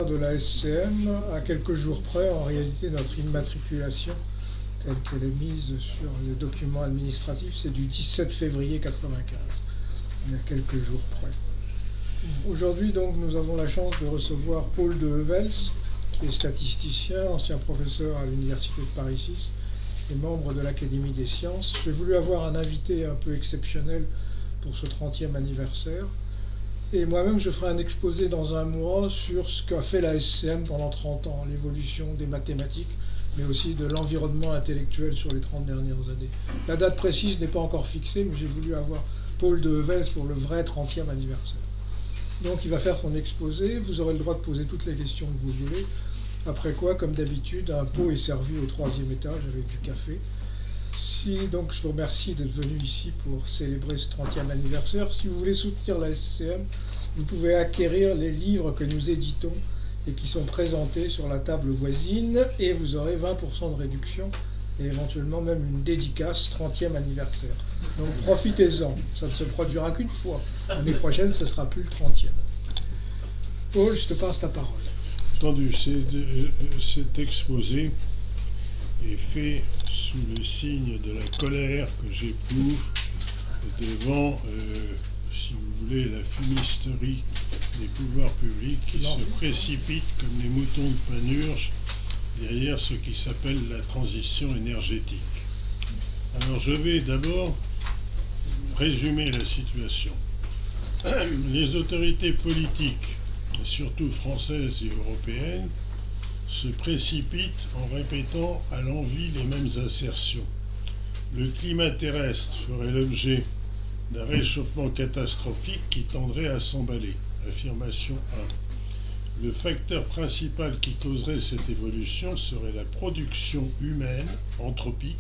De la SCM, à quelques jours près, en réalité, notre immatriculation telle qu'elle est mise sur les documents administratifs, c'est du 17 février 95, il y a quelques jours près. Aujourd'hui, donc, nous avons la chance de recevoir Paul de Hevels, qui est statisticien, ancien professeur à l'Université de Paris 6 et membre de l'Académie des sciences. J'ai voulu avoir un invité un peu exceptionnel pour ce 30e anniversaire. Et moi-même, je ferai un exposé dans un mois sur ce qu'a fait la SCM pendant 30 ans, l'évolution des mathématiques, mais aussi de l'environnement intellectuel sur les 30 dernières années. La date précise n'est pas encore fixée, mais j'ai voulu avoir Paul de Hevels pour le vrai 30e anniversaire. Donc il va faire son exposé, vous aurez le droit de poser toutes les questions que vous voulez, après quoi, comme d'habitude, un pot est servi au 3e étage avec du café. Donc je vous remercie d'être venu ici pour célébrer ce 30e anniversaire. Si vous voulez soutenir la SCM, vous pouvez acquérir les livres que nous éditons et qui sont présentés sur la table voisine, et vous aurez 20% de réduction et éventuellement même une dédicace 30e anniversaire. Donc profitez-en, ça ne se produira qu'une fois. L'année prochaine, ce ne sera plus le 30e. Paul, je te passe la parole. Entendu, cet exposé est fait sous le signe de la colère que j'éprouve devant, si vous voulez, la fumisterie des pouvoirs publics qui se précipitent comme les moutons de Panurge derrière ce qui s'appelle la transition énergétique. Alors je vais d'abord résumer la situation. Les autorités politiques, surtout françaises et européennes, se précipitent en répétant à l'envi les mêmes assertions. Le climat terrestre ferait l'objet d'un réchauffement catastrophique qui tendrait à s'emballer. Affirmation 1. Le facteur principal qui causerait cette évolution serait la production humaine, anthropique,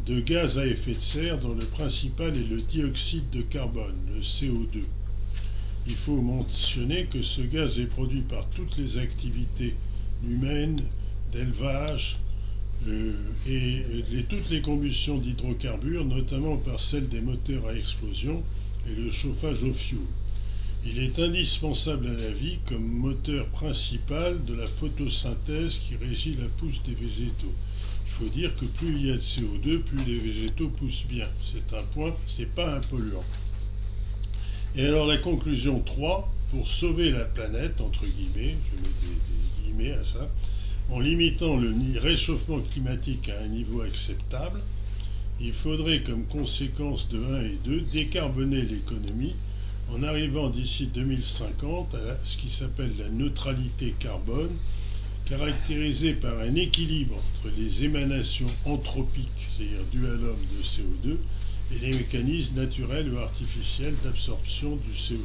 de gaz à effet de serre dont le principal est le dioxyde de carbone, le CO2. Il faut mentionner que ce gaz est produit par toutes les activités humaines, d'élevage et toutes les combustions d'hydrocarbures, notamment par celle des moteurs à explosion et le chauffage au fioul. Il est indispensable à la vie comme moteur principal de la photosynthèse qui régit la pousse des végétaux. Il faut dire que plus il y a de CO2, plus les végétaux poussent bien. C'est un point, c'est pas un polluant. Et alors la conclusion 3, pour sauver la planète, entre guillemets, je mets des guillemets à ça, en limitant le réchauffement climatique à un niveau acceptable, il faudrait comme conséquence de 1 et 2 décarboner l'économie en arrivant d'ici 2050 à ce qui s'appelle la neutralité carbone, caractérisée par un équilibre entre les émanations anthropiques, c'est-à-dire dues à l'homme de CO2, et les mécanismes naturels ou artificiels d'absorption du CO2.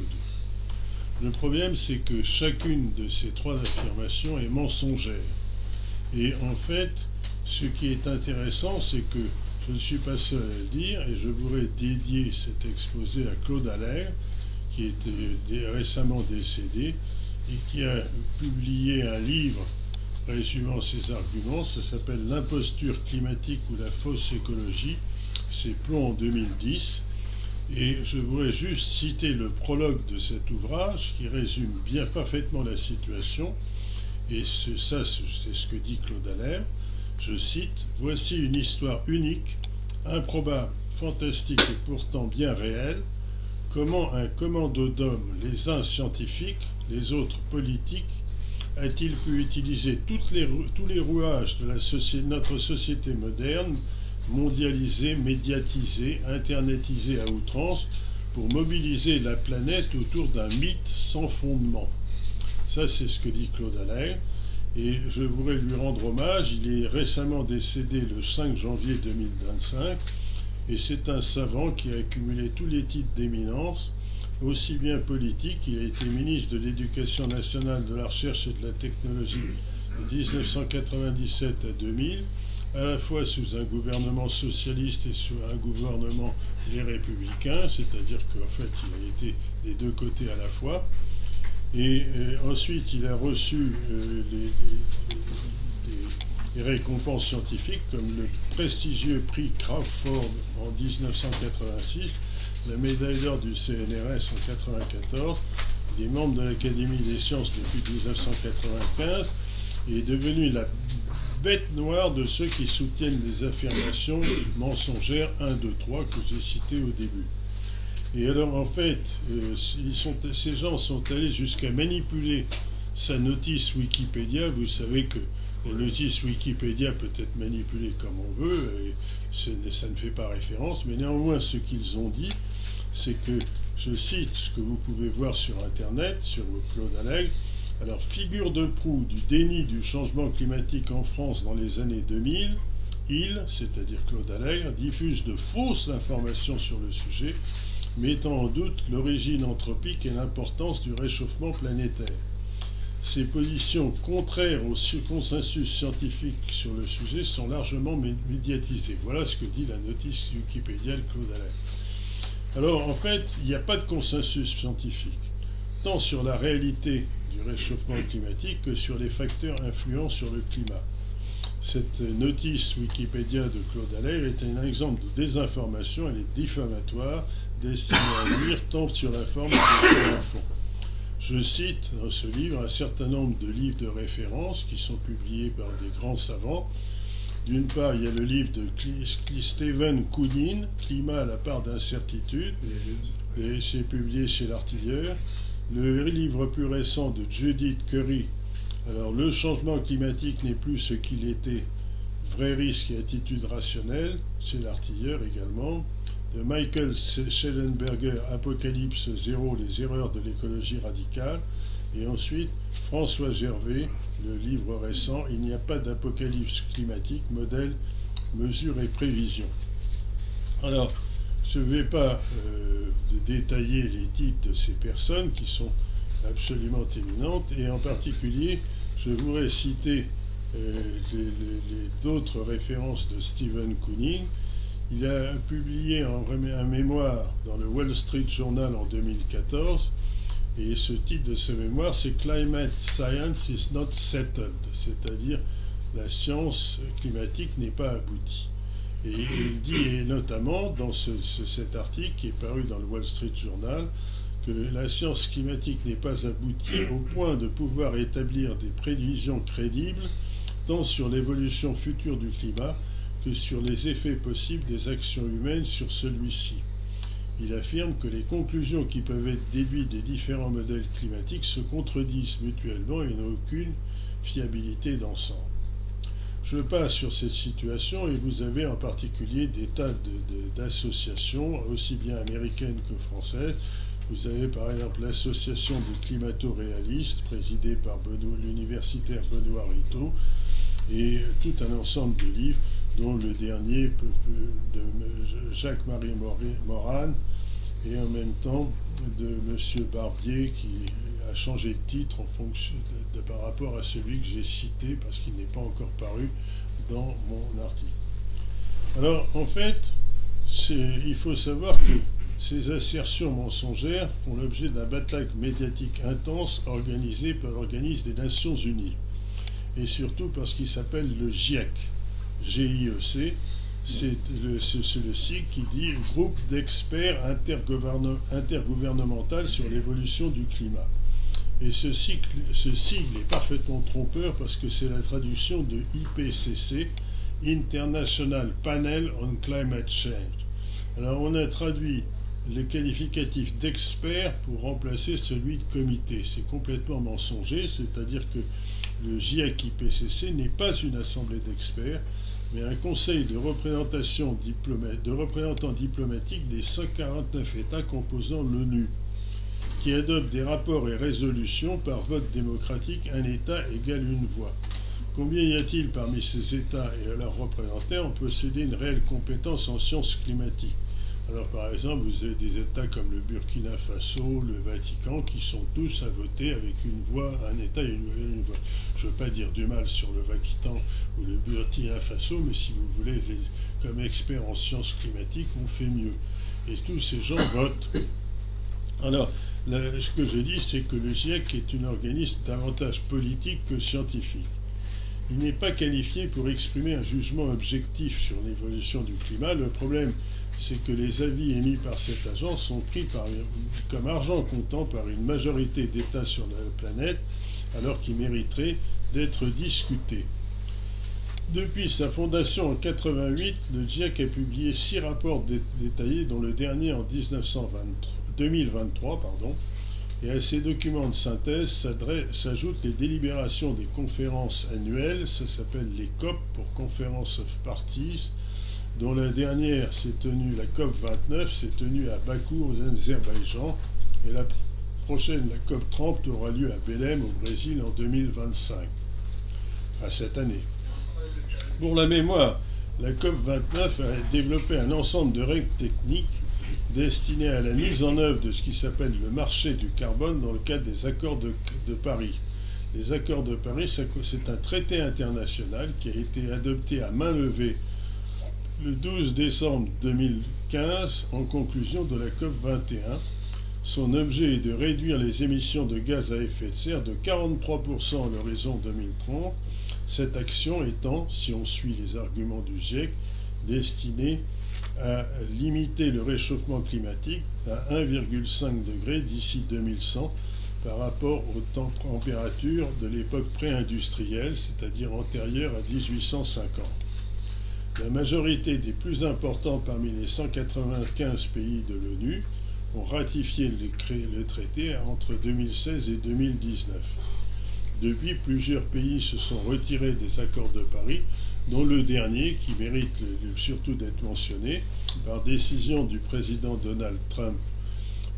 Le problème, c'est que chacune de ces trois affirmations est mensongère. Et en fait, ce qui est intéressant, c'est que je ne suis pas seul à le dire, et je voudrais dédier cet exposé à Claude Allaire, qui est récemment décédé, et qui a publié un livre résumant ses arguments. Ça s'appelle « L'imposture climatique ou la fausse écologie ». C'est Plomb en 2010. Et je voudrais juste citer le prologue de cet ouvrage qui résume bien parfaitement la situation. Et c'est ce que dit Claude Allaire. Je cite « Voici une histoire unique, improbable, fantastique et pourtant bien réelle. Comment un commando d'hommes, les uns scientifiques, les autres politiques, a-t-il pu utiliser tous les rouages de notre société moderne, mondialisée, médiatisée, internetisée à outrance, pour mobiliser la planète autour d'un mythe sans fondement ?» Ça, c'est ce que dit Claude Allaire. Et je voudrais lui rendre hommage. Il est récemment décédé le 5 janvier 2025. Et c'est un savant qui a accumulé tous les titres d'éminence, aussi bien politique. Il a été ministre de l'Éducation nationale, de la recherche et de la technologie de 1997 à 2000, à la fois sous un gouvernement socialiste et sous un gouvernement les républicains, c'est-à-dire qu'en fait il a été des deux côtés à la fois. Et ensuite il a reçu les récompenses scientifiques comme le prestigieux prix Crawford en 1986, la médaille d'or du CNRS en 1994, Il est membre de l'Académie des sciences depuis 1995 et est devenu la bête noire de ceux qui soutiennent les affirmations mensongères 1, 2, 3 que j'ai citées au début. Et alors en fait, ces gens sont allés jusqu'à manipuler sa notice Wikipédia. Vous savez que la notice Wikipédia peut être manipulée comme on veut, et ça ne fait pas référence, mais néanmoins ce qu'ils ont dit, c'est que, je cite ce que vous pouvez voir sur Internet, sur Claude Allègre, alors figure de proue du déni du changement climatique en France dans les années 2000, il, c'est-à-dire Claude Allègre, diffuse de fausses informations sur le sujet, mettant en doute l'origine anthropique et l'importance du réchauffement planétaire. Ces positions contraires au consensus scientifique sur le sujet sont largement médiatisées. Voilà ce que dit la notice Wikipédia de Claude Allègre. Alors, en fait, il n'y a pas de consensus scientifique, tant sur la réalité du réchauffement climatique que sur les facteurs influents sur le climat. Cette notice Wikipédia de Claude Allègre est un exemple de désinformation, elle est diffamatoire, destinée à nuire tant sur la forme que sur le fond. Je cite dans ce livre un certain nombre de livres de référence qui sont publiés par des grands savants. D'une part, il y a le livre de Stephen Koonin, Climat à la part d'incertitude, et c'est publié chez l'Artilleur. Le livre plus récent de Judith Curry, alors le changement climatique n'est plus ce qu'il était, vrai risque et attitude rationnelle, chez l'Artilleur également. De Michael Schellenberger, Apocalypse Zéro, les erreurs de l'écologie radicale. Et ensuite, François Gervais, le livre récent, Il n'y a pas d'apocalypse climatique, modèle, mesure et prévision. Alors, je ne vais pas détailler les titres de ces personnes qui sont absolument éminentes, et en particulier, je voudrais citer d'autres références de Stephen Koonin. Il a publié un mémoire dans le Wall Street Journal en 2014, et ce titre de ce mémoire, c'est Climate Science is not settled, c'est-à-dire la science climatique n'est pas aboutie. Et il dit notamment dans cet article qui est paru dans le Wall Street Journal que la science climatique n'est pas aboutie au point de pouvoir établir des prévisions crédibles tant sur l'évolution future du climat que sur les effets possibles des actions humaines sur celui-ci. Il affirme que les conclusions qui peuvent être déduites des différents modèles climatiques se contredisent mutuellement et n'ont aucune fiabilité d'ensemble. Je passe sur cette situation et vous avez en particulier des tas d'associations, aussi bien américaines que françaises. Vous avez par exemple l'association des climato-réalistes, présidée par l'universitaire Benoît Ritaud, et tout un ensemble de livres, dont le dernier de Jacques-Marie Morane, et en même temps de M. Barbier, qui a changé de titre en fonction par rapport à celui que j'ai cité, parce qu'il n'est pas encore paru dans mon article. Alors, en fait, il faut savoir que ces assertions mensongères font l'objet d'un bataille médiatique intense organisé par l'organisme des Nations Unies, et surtout parce qu'il s'appelle le GIEC. GIEC, c'est le sigle qui dit Groupe d'experts intergouvernemental sur l'évolution du climat. Et ce sigle est parfaitement trompeur parce que c'est la traduction de IPCC, International Panel on Climate Change. Alors on a traduit le qualificatif d'expert pour remplacer celui de comité. C'est complètement mensonger, c'est-à-dire que le GIEC IPCC n'est pas une assemblée d'experts, mais un conseil de représentants diplomatiques des 149 États composant l'ONU, qui adopte des rapports et résolutions par vote démocratique, un État égale une voix. Combien y a-t-il parmi ces États et leurs représentants en posséder une réelle compétence en sciences climatiques? Alors par exemple, vous avez des États comme le Burkina Faso, le Vatican, qui sont tous à voter avec une voix, un État et une voix. Je ne veux pas dire du mal sur le Vatican ou le Burkina Faso, mais si vous voulez, comme experts en sciences climatiques, on fait mieux. Et tous ces gens votent. Alors, ce que je dis, c'est que le GIEC est un organisme davantage politique que scientifique. Il n'est pas qualifié pour exprimer un jugement objectif sur l'évolution du climat. Le problème c'est que les avis émis par cette agence sont pris comme argent comptant par une majorité d'États sur la planète, alors qu'ils mériteraient d'être discutés. Depuis sa fondation en 1988, le GIEC a publié 6 rapports détaillés, dont le dernier en 2023. Et à ces documents de synthèse s'ajoutent les délibérations des conférences annuelles, ça s'appelle les COP pour Conference of Parties, dont la dernière s'est tenue, la COP 29, s'est tenue à Bakou, aux Azerbaïdjan, et la prochaine, la COP 30, aura lieu à Belém, au Brésil, en 2025, à cette année. Pour la mémoire, la COP 29 a développé un ensemble de règles techniques destinées à la mise en œuvre de ce qui s'appelle le marché du carbone dans le cadre des accords de Paris. Les accords de Paris, c'est un traité international qui a été adopté à main levée le 12 décembre 2015 en conclusion de la COP 21. Son objet est de réduire les émissions de gaz à effet de serre de 43% à l'horizon 2030. Cette action étant, si on suit les arguments du GIEC, destinée à limiter le réchauffement climatique à 1,5 degré d'ici 2100 par rapport aux températures de l'époque pré-industrielle, c'est-à-dire antérieure à 1850. La majorité des plus importants parmi les 195 pays de l'ONU ont ratifié le traité entre 2016 et 2019. Depuis, plusieurs pays se sont retirés des accords de Paris, dont le dernier, qui mérite surtout d'être mentionné, par décision du président Donald Trump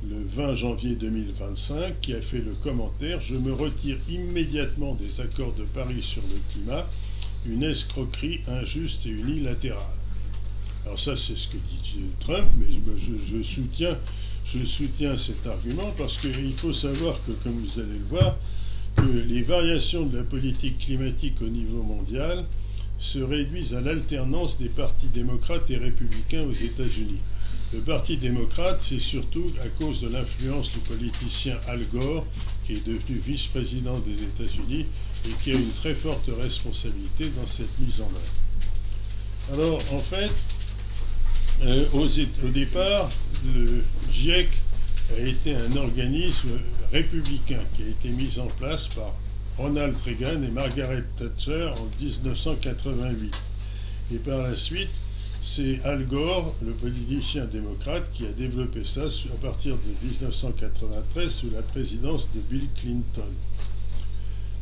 le 20 janvier 2025, qui a fait le commentaire « Je me retire immédiatement des accords de Paris sur le climat, une escroquerie injuste et unilatérale ». Alors ça, c'est ce que dit Trump, mais je soutiens cet argument parce qu'il faut savoir que, comme vous allez le voir, que les variations de la politique climatique au niveau mondial se réduisent à l'alternance des partis démocrates et républicains aux États-Unis. Le Parti démocrate, c'est surtout à cause de l'influence du politicien Al Gore, qui est devenu vice-président des États-Unis et qui a une très forte responsabilité dans cette mise en œuvre. Alors, en fait, au départ, le GIEC a été un organisme républicain qui a été mis en place par Ronald Reagan et Margaret Thatcher en 1988. Et par la suite, c'est Al Gore, le politicien démocrate, qui a développé ça à partir de 1993 sous la présidence de Bill Clinton.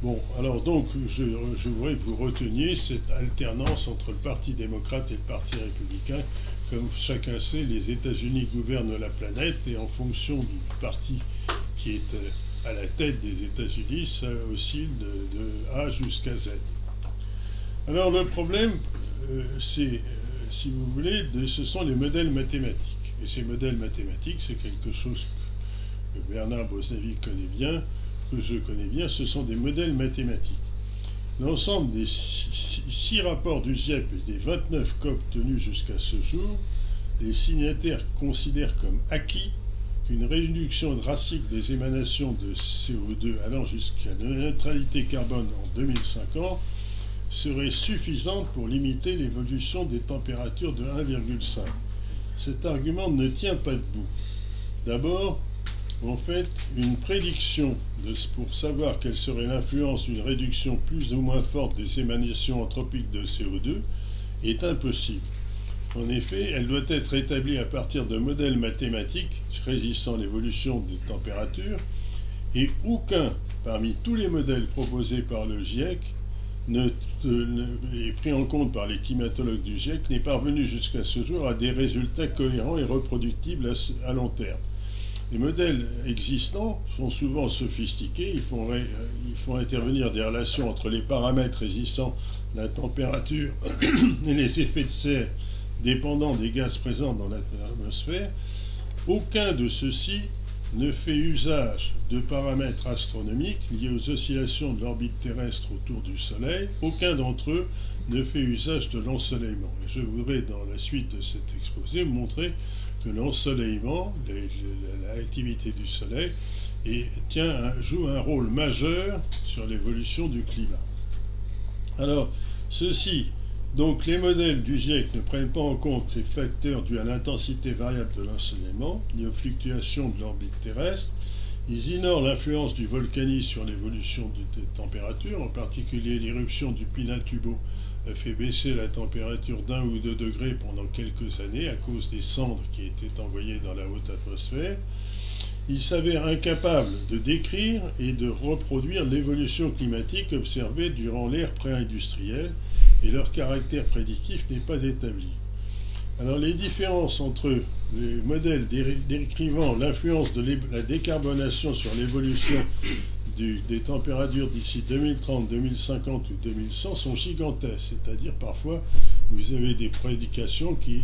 Bon, alors donc, je voudrais que vous reteniez cette alternance entre le Parti démocrate et le Parti républicain. Comme chacun sait, les États-Unis gouvernent la planète et en fonction du parti qui est à la tête des États-Unis, ça oscille de A jusqu'à Z. Alors le problème, c'est, si vous voulez, ce sont les modèles mathématiques. Et ces modèles mathématiques, c'est quelque chose que Bernard Bosnavy connaît bien, que je connais bien, ce sont des modèles mathématiques. L'ensemble des 6 rapports du GIEC et des 29 COP tenus jusqu'à ce jour, les signataires considèrent comme acquis qu'une réduction drastique des émanations de CO2 allant jusqu'à la neutralité carbone en 2050 serait suffisante pour limiter l'évolution des températures de 1,5. Cet argument ne tient pas debout. D'abord, en fait, une prédiction pour savoir quelle serait l'influence d'une réduction plus ou moins forte des émanations anthropiques de CO2 est impossible. En effet, elle doit être établie à partir de modèles mathématiques résistant à l'évolution des températures, et aucun parmi tous les modèles proposés par le GIEC et pris en compte par les climatologues du GIEC n'est parvenu jusqu'à ce jour à des résultats cohérents et reproductibles à long terme. Les modèles existants sont souvent sophistiqués, ils font intervenir des relations entre les paramètres régissant la température et les effets de serre dépendant des gaz présents dans l'atmosphère. Aucun de ceux-ci ne fait usage de paramètres astronomiques liés aux oscillations de l'orbite terrestre autour du Soleil. Aucun d'entre eux ne fait usage de l'ensoleillement. Et je voudrais, dans la suite de cet exposé, montrer que l'ensoleillement, l'activité du Soleil, joue un rôle majeur sur l'évolution du climat. Alors, ceci Donc les modèles du GIEC ne prennent pas en compte ces facteurs dus à l'intensité variable de l'ensoleillement, ni aux fluctuations de l'orbite terrestre. Ils ignorent l'influence du volcanisme sur l'évolution des températures, en particulier l'éruption du Pinatubo a fait baisser la température d'1 ou 2 degrés pendant quelques années à cause des cendres qui étaient envoyées dans la haute atmosphère. Ils s'avèrent incapables de décrire et de reproduire l'évolution climatique observée durant l'ère pré-industrielle, et leur caractère prédictif n'est pas établi. Alors les différences entre les modèles décrivant l'influence de la décarbonation sur l'évolution des températures d'ici 2030, 2050 ou 2100 sont gigantesques, c'est-à-dire parfois vous avez des prévisions qui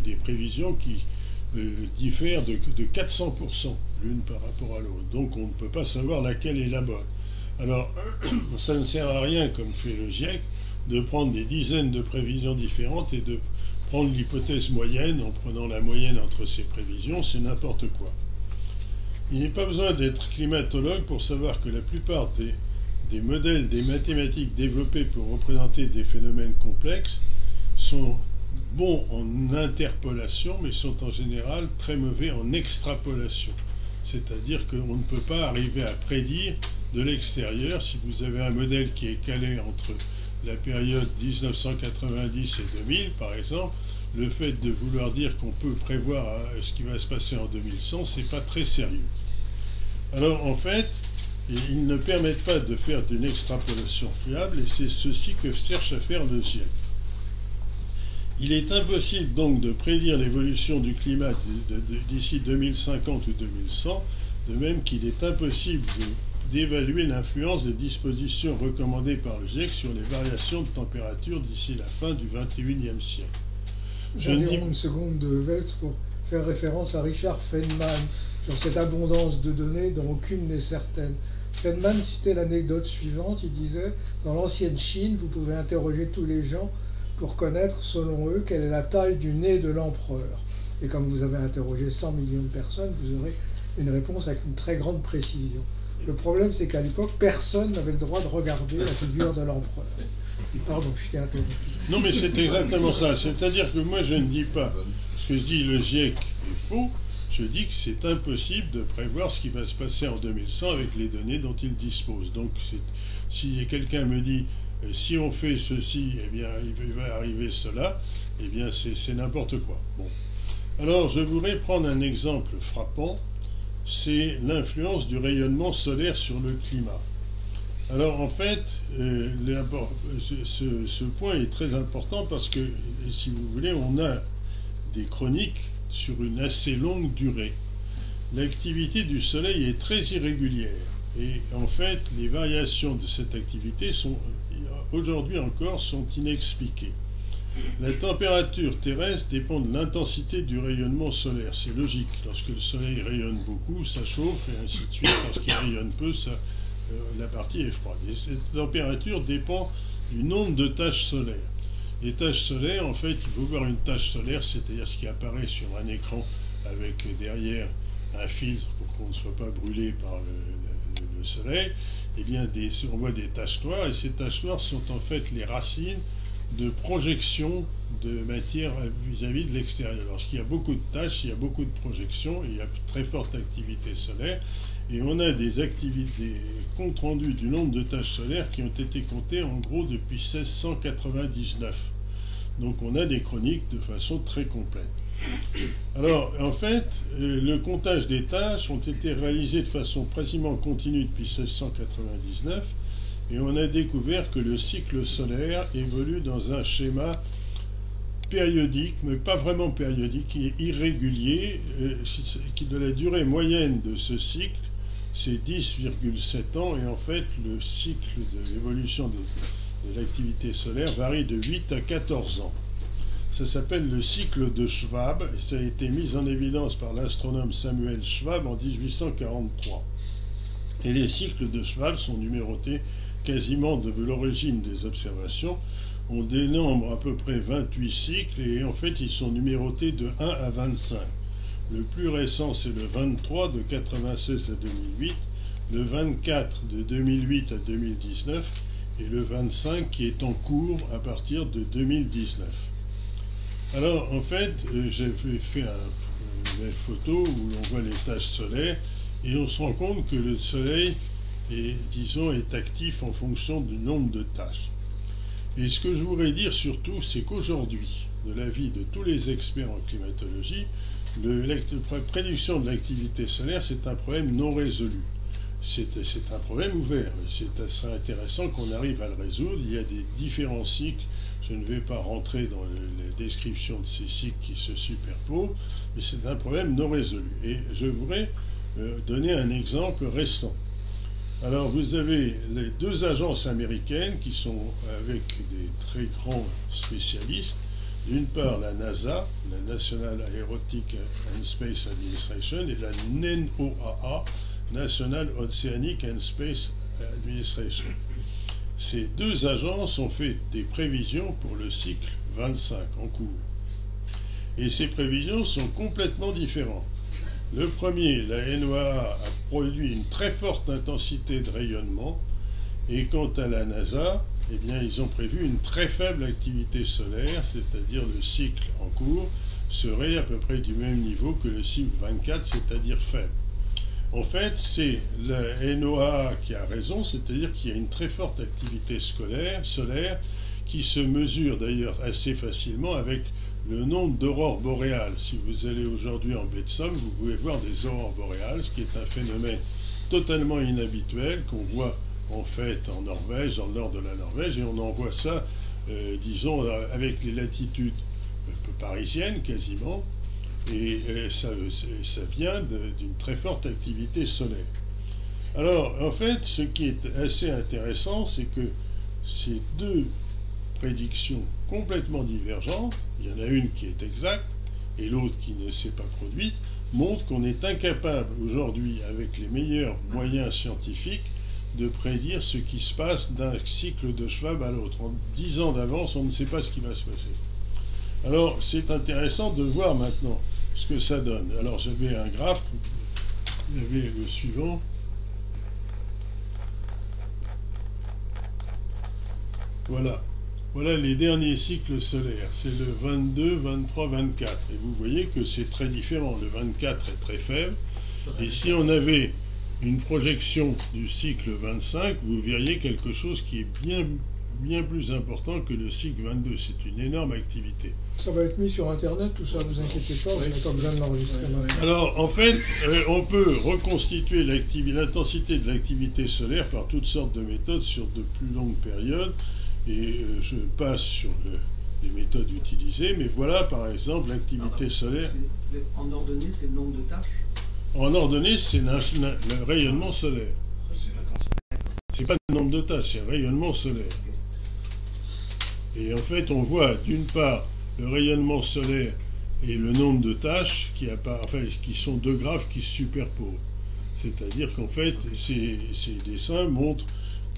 diffèrent de 400% l'une par rapport à l'autre. Donc on ne peut pas savoir laquelle est la bonne. Alors ça ne sert à rien, comme fait le GIEC, de prendre des dizaines de prévisions différentes et de prendre l'hypothèse moyenne en prenant la moyenne entre ces prévisions, c'est n'importe quoi. Il n'est pas besoin d'être climatologue pour savoir que la plupart des modèles des mathématiques développés pour représenter des phénomènes complexes sont bons en interpolation, mais sont en général très mauvais en extrapolation. C'est-à-dire qu'on ne peut pas arriver à prédire de l'extérieur. Si vous avez un modèle qui est calé entre la période 1990 et 2000, par exemple, le fait de vouloir dire qu'on peut prévoir ce qui va se passer en 2100, c'est pas très sérieux. Alors, en fait, ils ne permettent pas de faire d'une extrapolation fiable, et c'est ceci que cherche à faire le GIEC. Il est impossible donc de prédire l'évolution du climat d'ici 2050 ou 2100, de même qu'il est impossible d'évaluer l'influence des dispositions recommandées par le GIEC sur les variations de température d'ici la fin du XXIe siècle. J'interromps une seconde de Wells pour faire référence à Richard Feynman sur cette abondance de données dont aucune n'est certaine. Feynman citait l'anecdote suivante, il disait « Dans l'ancienne Chine, vous pouvez interroger tous les gens pour connaître, selon eux, quelle est la taille du nez de l'empereur. Et comme vous avez interrogé 100 millions de personnes, vous aurez une réponse avec une très grande précision. Le problème, c'est qu'à l'époque, personne n'avait le droit de regarder la figure de l'empereur. » Pardon, je t'ai interrompu. Non, mais c'est exactement ça. C'est-à-dire que moi, je ne dis pas ce que je dis, le GIEC est faux. Je dis que c'est impossible de prévoir ce qui va se passer en 2100 avec les données dont il dispose. Donc, si quelqu'un me dit si on fait ceci, eh bien, il va arriver cela, eh bien, c'est n'importe quoi. Bon. Alors, je voudrais prendre un exemple frappant, c'est l'influence du rayonnement solaire sur le climat. Alors, en fait, ce point est très important parce que, si vous voulez, on a des chroniques sur une assez longue durée. L'activité du Soleil est très irrégulière et, en fait, les variations de cette activité sont aujourd'hui encore sont inexpliquées. La température terrestre dépend de l'intensité du rayonnement solaire. C'est logique. Lorsque le Soleil rayonne beaucoup, ça chauffe et ainsi de suite. Lorsqu'il rayonne peu, la partie est froide. Et cette température dépend du nombre de taches solaires. Les taches solaires, en fait, il faut voir une tache solaire, c'est-à-dire ce qui apparaît sur un écran avec derrière un filtre pour qu'on ne soit pas brûlé par le soleil. Eh bien, on voit des taches noires, et ces taches noires sont en fait les racines de projection de matière vis-à-vis de l'extérieur. Lorsqu'il y a beaucoup de taches, il y a beaucoup de projections, il y a très forte activité solaire, et on a des comptes rendus du nombre de taches solaires qui ont été comptés en gros depuis 1699. Donc on a des chroniques de façon très complète. Alors en fait, le comptage des taches ont été réalisés de façon quasiment continue depuis 1699, et on a découvert que le cycle solaire évolue dans un schéma périodique, mais pas vraiment périodique, qui est irrégulier, qui de la durée moyenne de ce cycle, c'est 10,7 ans, et en fait le cycle de l'évolution de l'activité solaire varie de 8 à 14 ans. Ça s'appelle le cycle de Schwabe, et ça a été mis en évidence par l'astronome Samuel Schwabe en 1843. Et les cycles de Schwabe sont numérotés quasiment de l'origine des observations. On dénombre à peu près 28 cycles, et en fait ils sont numérotés de 1 à 25. Le plus récent, c'est le 23 de 96 à 2008, le 24 de 2008 à 2019, et le 25 qui est en cours à partir de 2019. Alors en fait, j'ai fait une belle photo où on voit les taches solaires et on se rend compte que le soleil est actif en fonction du nombre de taches. Et ce que je voudrais dire surtout, c'est qu'aujourd'hui, de l'avis de tous les experts en climatologie, la prédiction de l'activité solaire, c'est un problème non résolu. C'est un problème ouvert. C'est assez intéressant qu'on arrive à le résoudre. Il y a des différents cycles. Je ne vais pas rentrer dans la description de ces cycles qui se superposent, mais c'est un problème non résolu. Et je voudrais donner un exemple récent. Alors vous avez les deux agences américaines qui sont avec des très grands spécialistes. D'une part la NASA, la National Aeronautic and Space Administration, et la NOAA, National Oceanic and Space Administration. Ces deux agences ont fait des prévisions pour le cycle 25 en cours. Et ces prévisions sont complètement différentes. Le premier, la NOAA, a produit une très forte intensité de rayonnement, et quant à la NASA, eh bien, ils ont prévu une très faible activité solaire, c'est-à-dire le cycle en cours serait à peu près du même niveau que le cycle 24, c'est-à-dire faible. En fait, c'est la NOAA qui a raison, c'est-à-dire qu'il y a une très forte activité solaire qui se mesure d'ailleurs assez facilement avec le nombre d'aurores boréales. Si vous allez aujourd'hui en baie de Somme, vous pouvez voir des aurores boréales, ce qui est un phénomène totalement inhabituel qu'on voit en fait en Norvège, dans le nord de la Norvège, et on en voit ça, disons, avec les latitudes parisiennes quasiment, et ça vient d'une très forte activité solaire. Alors, en fait, ce qui est assez intéressant, c'est que ces deux prédictions complètement divergentes, il y en a une qui est exacte et l'autre qui ne s'est pas produite, montrent qu'on est incapable aujourd'hui, avec les meilleurs moyens scientifiques, de prédire ce qui se passe d'un cycle de Schwab à l'autre. En 10 ans d'avance, on ne sait pas ce qui va se passer. Alors, c'est intéressant de voir maintenant ce que ça donne. Alors, j'avais un graphe, il y avait le suivant. Voilà. Voilà les derniers cycles solaires. C'est le 22, 23, 24. Et vous voyez que c'est très différent. Le 24 est très faible. Et si on avait une projection du cycle 25, vous verriez quelque chose qui est bien plus important que le cycle 22. C'est une énorme activité. Ça va être mis sur Internet, tout ça, vous inquiétez pas, vous n'avez pas besoin de l'enregistrer maintenant. Alors, en fait, on peut reconstituer l'intensité de l'activité solaire par toutes sortes de méthodes sur de plus longues périodes. Et je passe sur les méthodes utilisées, mais voilà par exemple l'activité solaire. En ordonnée, c'est le nombre de tâches? En ordonnée, c'est le rayonnement solaire. C'est pas le nombre de tâches, c'est le rayonnement solaire. Et en fait, on voit d'une part le rayonnement solaire et le nombre de tâches qui sont deux graphes qui se superposent. C'est-à-dire qu'en fait, ces dessins montrent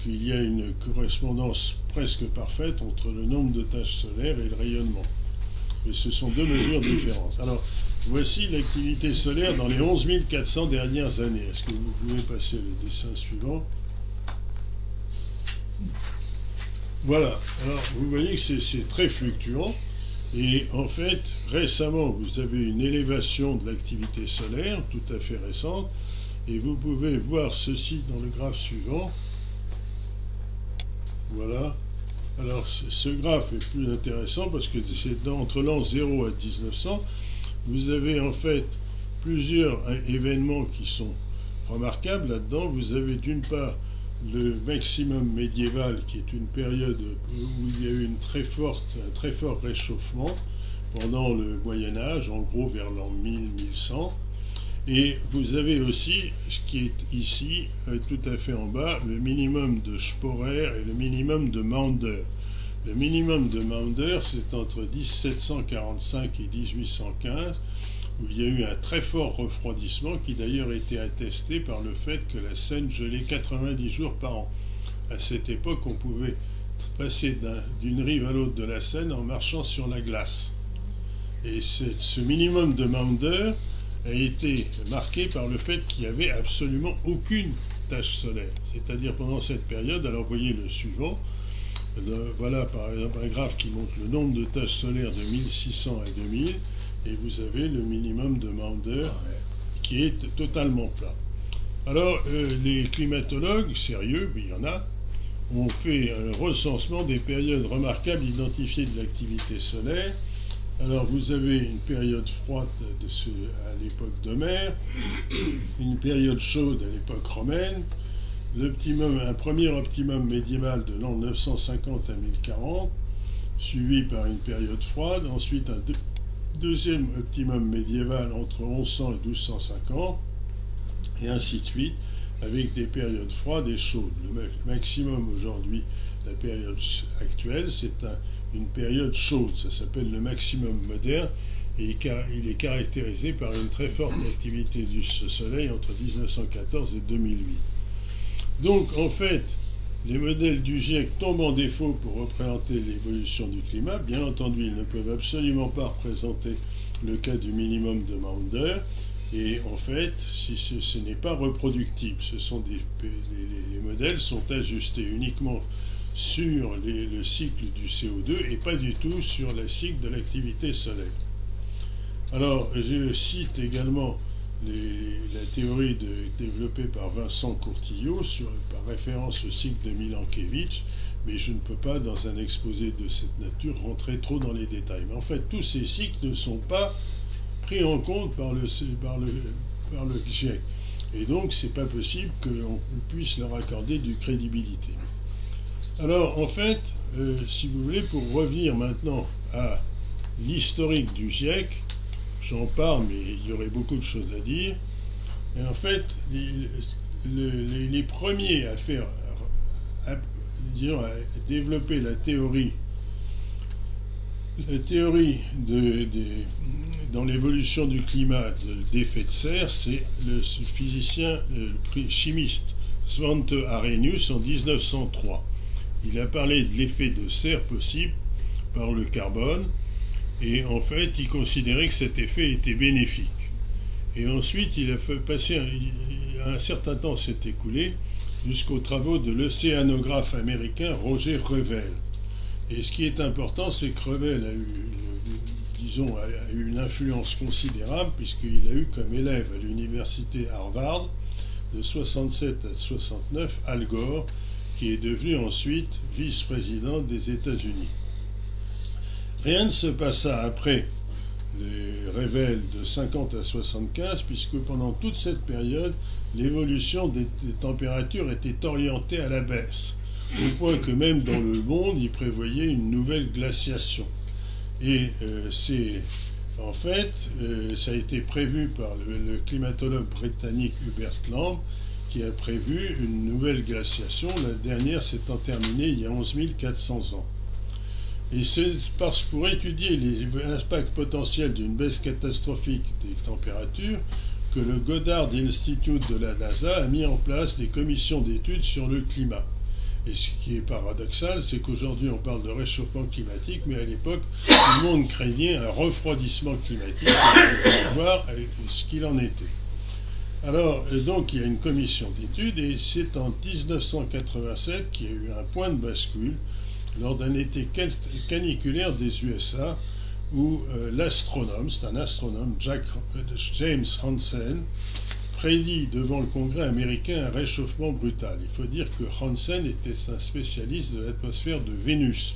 qu'il y a une correspondance presque parfaite entre le nombre de tâches solaires et le rayonnement. Mais ce sont deux mesures différentes. Alors, voici l'activité solaire dans les 11 400 dernières années. Est-ce que vous pouvez passer le dessin suivant? Voilà. Alors, vous voyez que c'est très fluctuant. Et en fait, récemment, vous avez une élévation de l'activité solaire, tout à fait récente. Et vous pouvez voir ceci dans le graphe suivant. Voilà. Alors, ce graphe est plus intéressant parce que c'est entre l'an 0 à 1900. Vous avez en fait plusieurs événements qui sont remarquables là-dedans. Vous avez d'une part le maximum médiéval qui est une période où il y a eu un très fort réchauffement pendant le Moyen-Âge, en gros vers l'an 1000-1100. Et vous avez aussi, ce qui est ici, tout à fait en bas, le minimum de Sporer et le minimum de Maunder. Le minimum de Maunder, c'est entre 1745 et 1815, où il y a eu un très fort refroidissement qui d'ailleurs était attesté par le fait que la Seine gelait 90 jours par an. À cette époque, on pouvait passer d'une rive à l'autre de la Seine en marchant sur la glace. Et ce minimum de Maunder a été marquée par le fait qu'il n'y avait absolument aucune tache solaire. C'est-à-dire pendant cette période, alors vous voyez le suivant, voilà par exemple un graphe qui montre le nombre de taches solaires de 1600 à 2000, et vous avez le minimum de Maunder qui est totalement plat. Alors les climatologues sérieux, il y en a, ont fait un recensement des périodes remarquables identifiées de l'activité solaire. Alors vous avez une période froide à l'époque d'Homère, une période chaude à l'époque romaine, un premier optimum médiéval de l'an 950 à 1040, suivi par une période froide, ensuite un deuxième optimum médiéval entre 1100 et 1250, et ainsi de suite, avec des périodes froides et chaudes. Le maximum aujourd'hui, la période actuelle, c'est une période chaude, ça s'appelle le maximum moderne, et il est caractérisé par une très forte activité du Soleil entre 1914 et 2008. Donc en fait, les modèles du GIEC tombent en défaut pour représenter l'évolution du climat. Bien entendu, ils ne peuvent absolument pas représenter le cas du minimum de Maunder. Et en fait, si ce n'est pas reproductible. Les modèles sont ajustés uniquement sur le cycle du CO2 et pas du tout sur le cycle de l'activité solaire. Alors, je cite également la théorie développée par Vincent Courtillot par référence au cycle de Milankovitch, mais je ne peux pas, dans un exposé de cette nature, rentrer trop dans les détails. Mais en fait, tous ces cycles ne sont pas pris en compte par le GIEC. Et donc, c'est pas possible qu'on puisse leur accorder du crédibilité. Alors, en fait, si vous voulez, pour revenir maintenant à l'historique du GIEC, j'en parle, mais il y aurait beaucoup de choses à dire. Et en fait, les premiers à développer la théorie dans l'évolution du climat d'effet de serre, c'est le physicien, le chimiste Svante Arrhenius en 1903. Il a parlé de l'effet de serre possible par le carbone, et en fait, il considérait que cet effet était bénéfique. Et ensuite, il a fait passer un certain temps s'est écoulé jusqu'aux travaux de l'océanographe américain Roger Revell. Et ce qui est important, c'est que Revell a eu une influence considérable, puisqu'il a eu comme élève à l'université Harvard, de 67 à 69, Al Gore, qui est devenu ensuite vice-président des États-Unis. Rien ne se passa après les Revell de 50 à 75, puisque pendant toute cette période, l'évolution des températures était orientée à la baisse, au point que même dans le monde, il prévoyait une nouvelle glaciation. Et ça a été prévu par le climatologue britannique Hubert Lamb, qui a prévu une nouvelle glaciation, la dernière s'étant terminée il y a 11 400 ans. Et c'est pour étudier l'impact potentiel d'une baisse catastrophique des températures que le Goddard Institute de la NASA a mis en place des commissions d'études sur le climat. Et ce qui est paradoxal, c'est qu'aujourd'hui on parle de réchauffement climatique, mais à l'époque, tout le monde craignait un refroidissement climatique, et on va voir ce qu'il en était. Alors, donc, il y a une commission d'études, et c'est en 1987 qu'il y a eu un point de bascule lors d'un été caniculaire des USA, où l'astronome, c'est un astronome, James Hansen, prédit devant le Congrès américain un réchauffement brutal. Il faut dire que Hansen était un spécialiste de l'atmosphère de Vénus.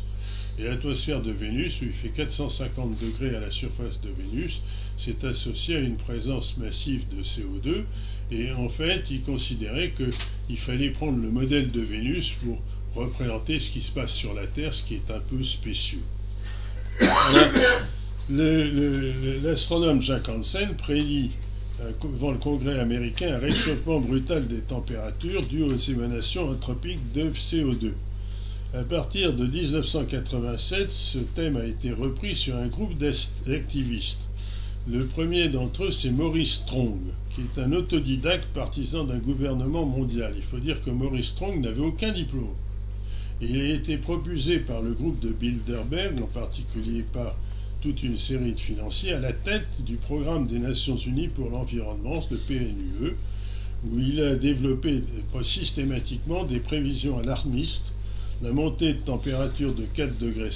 Et l'atmosphère de Vénus, où il fait 450 degrés à la surface de Vénus, c'est associé à une présence massive de CO2. Et en fait, il considérait qu'il fallait prendre le modèle de Vénus pour représenter ce qui se passe sur la Terre, ce qui est un peu spécieux. L'astronome Jack Hansen prédit devant le Congrès américain un réchauffement brutal des températures dû aux émanations anthropiques de CO2. À partir de 1987, ce thème a été repris sur un groupe d'activistes. Le premier d'entre eux, c'est Maurice Strong, qui est un autodidacte partisan d'un gouvernement mondial. Il faut dire que Maurice Strong n'avait aucun diplôme. Et il a été propulsé par le groupe de Bilderberg, en particulier par toute une série de financiers à la tête du programme des Nations Unies pour l'environnement, le PNUE, où il a développé systématiquement des prévisions alarmistes, la montée de température de 4,5 degrés,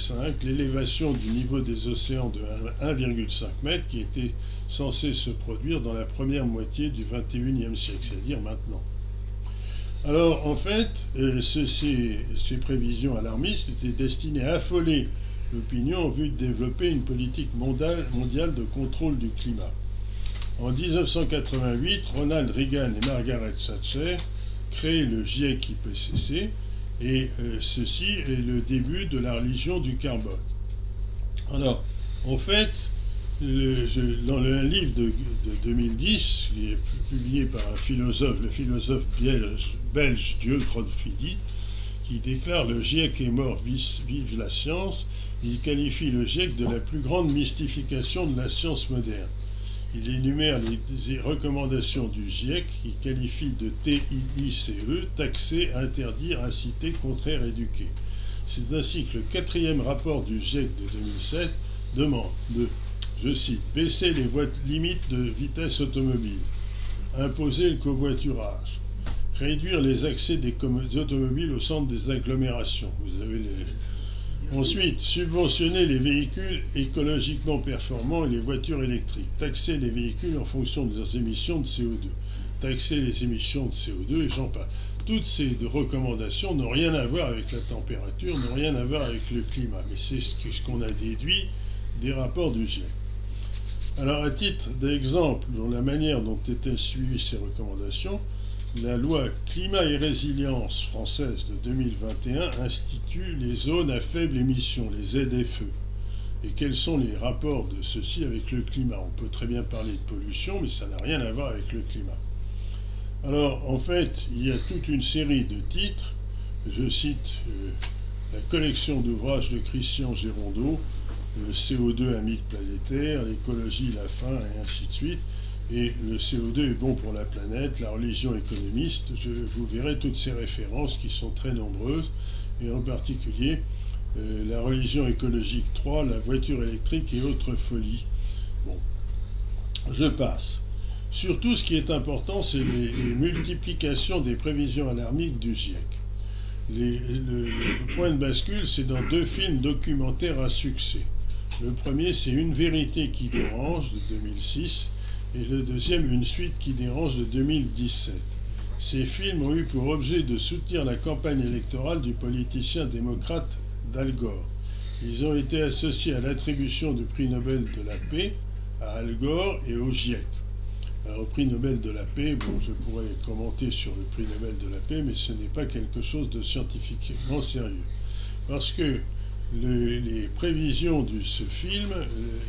l'élévation du niveau des océans de 1,5 m qui était censé se produire dans la première moitié du XXIe siècle, c'est-à-dire maintenant. Alors, en fait, ces prévisions alarmistes étaient destinées à affoler l'opinion en vue de développer une politique mondiale de contrôle du climat. En 1988, Ronald Reagan et Margaret Thatcher créent le GIEC IPCC, et ceci est le début de la religion du carbone. Alors, en fait, dans un livre de 2010, qui est publié par le philosophe belge Dieu Cronfidi, qui déclare « Le GIEC est mort, vive la science », il qualifie le GIEC de la plus grande mystification de la science moderne. Il énumère les recommandations du GIEC, qui qualifie de TIICE, taxer, interdire, inciter, contraire, éduquer. C'est ainsi que le 4e rapport du GIEC de 2007 demande de, je cite, baisser les limites de vitesse automobile, imposer le covoiturage, réduire les accès des automobiles au centre des agglomérations. Vous avez Ensuite, subventionner les véhicules écologiquement performants et les voitures électriques. Taxer les véhicules en fonction de leurs émissions de CO2. Taxer les émissions de CO2 et j'en passe. Toutes ces recommandations n'ont rien à voir avec la température, n'ont rien à voir avec le climat. Mais c'est ce qu'on a déduit des rapports du GIEC. Alors, à titre d'exemple, dans la manière dont étaient suivies ces recommandations, la loi Climat et Résilience française de 2021 institue les zones à faible émission, les ZFE. Et quels sont les rapports de ceci avec le climat? On peut très bien parler de pollution, mais ça n'a rien à voir avec le climat. Alors, en fait, il y a toute une série de titres. Je cite la collection d'ouvrages de Christian Gérondeau, le CO2, un mythe planétaire, l'écologie, la faim, et ainsi de suite. Et le CO2 est bon pour la planète, la religion économiste. Vous verrez toutes ces références qui sont très nombreuses, et en particulier la religion écologique 3, la voiture électrique et autres folies. Bon, je passe. Surtout, ce qui est important, c'est les multiplications des prévisions alarmiques du GIEC. Le point de bascule, c'est dans 2 films documentaires à succès. Le premier, c'est Une vérité qui dérange, de 2006, et le deuxième, Une suite qui dérange, de 2017. Ces films ont eu pour objet de soutenir la campagne électorale du politicien démocrate Al Gore. Ils ont été associés à l'attribution du prix Nobel de la paix à Al Gore et au GIEC. Alors, au prix Nobel de la paix, bon, je pourrais commenter sur le prix Nobel de la paix, mais ce n'est pas quelque chose de scientifiquement sérieux. Parce que les prévisions de ce film,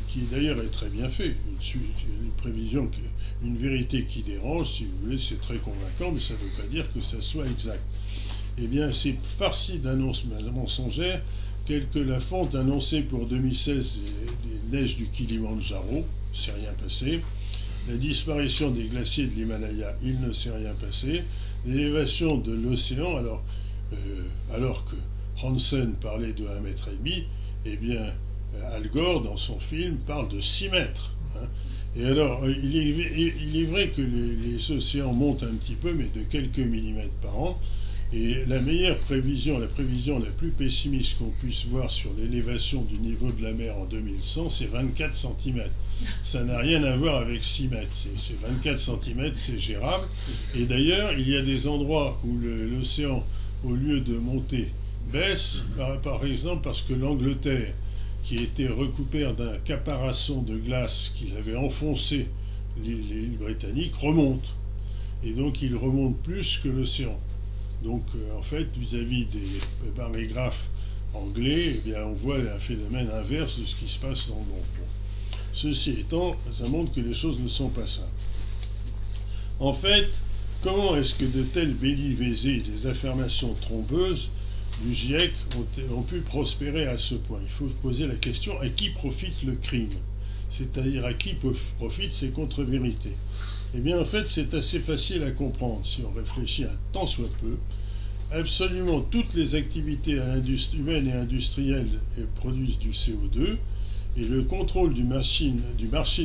qui d'ailleurs est très bien fait, une prévision, une vérité qui dérange, si vous voulez, c'est très convaincant, mais ça ne veut pas dire que ça soit exact. Eh bien, c'est farci d'annonces mensongères, telles que la fonte annoncée pour 2016 des neiges du Kilimandjaro, c'est rien passé. La disparition des glaciers de l'Himalaya, il ne s'est rien passé. L'élévation de l'océan, alors que Hansen parlait de 1,5 mètre, eh bien, Al Gore, dans son film, parle de 6 mètres. Hein. Et alors, il est vrai que les océans montent un petit peu, mais de quelques millimètres par an. Et la meilleure prévision, la prévision la plus pessimiste qu'on puisse voir sur l'élévation du niveau de la mer en 2100, c'est 24 cm. Ça n'a rien à voir avec 6 mètres. C'est 24 cm, c'est gérable. Et d'ailleurs, il y a des endroits où l'océan, au lieu de monter, baisse, par exemple parce que l'Angleterre, qui était recouverte d'un caparaçon de glace qu'il avait enfoncé l'île britannique, remonte. Et donc, il remonte plus que l'océan. Donc, en fait, vis-à-vis des barégraphes anglais, eh bien, on voit un phénomène inverse de ce qui se passe dans le monde. Bon. Ceci étant, ça montre que les choses ne sont pas simples. En fait, comment est-ce que de telles bélivésées, des affirmations trompeuses du GIEC ont pu prospérer à ce point? Il faut se poser la question, à qui profite le crime? C'est-à-dire à qui profitent ces contre-vérités? Eh bien, en fait, c'est assez facile à comprendre si on réfléchit un tant soit peu. Absolument toutes les activités humaines et industrielles produisent du CO2, Et le contrôle du marché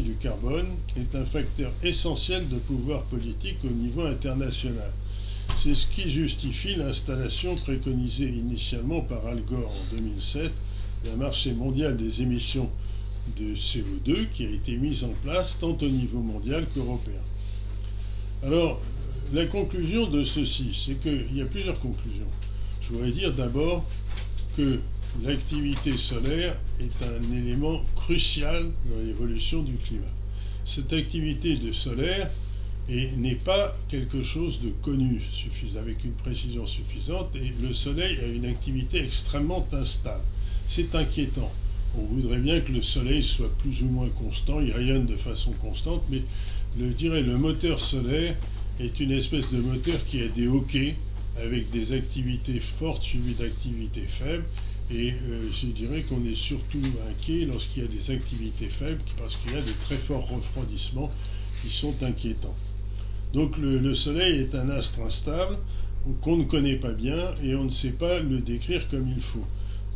du carbone est un facteur essentiel de pouvoir politique au niveau international. C'est ce qui justifie l'installation préconisée initialement par Al Gore en 2007 d'un marché mondial des émissions de CO2 qui a été mise en place tant au niveau mondial qu'européen. Alors, la conclusion de ceci, c'est qu'il y a plusieurs conclusions. Je voudrais dire d'abord que l'activité solaire est un élément crucial dans l'évolution du climat. Cette activité de solaire n'est pas quelque chose de connu avec une précision suffisante, et le Soleil a une activité extrêmement instable. C'est inquiétant. On voudrait bien que le Soleil soit plus ou moins constant, il rayonne de façon constante, mais le moteur solaire est une espèce de moteur qui a des hoquets avec des activités fortes suivies d'activités faibles. Et je dirais qu'on est surtout inquiet lorsqu'il y a des activités faibles, parce qu'il y a de très forts refroidissements qui sont inquiétants. Donc le Soleil est un astre instable qu'on ne connaît pas bien et on ne sait pas le décrire comme il faut.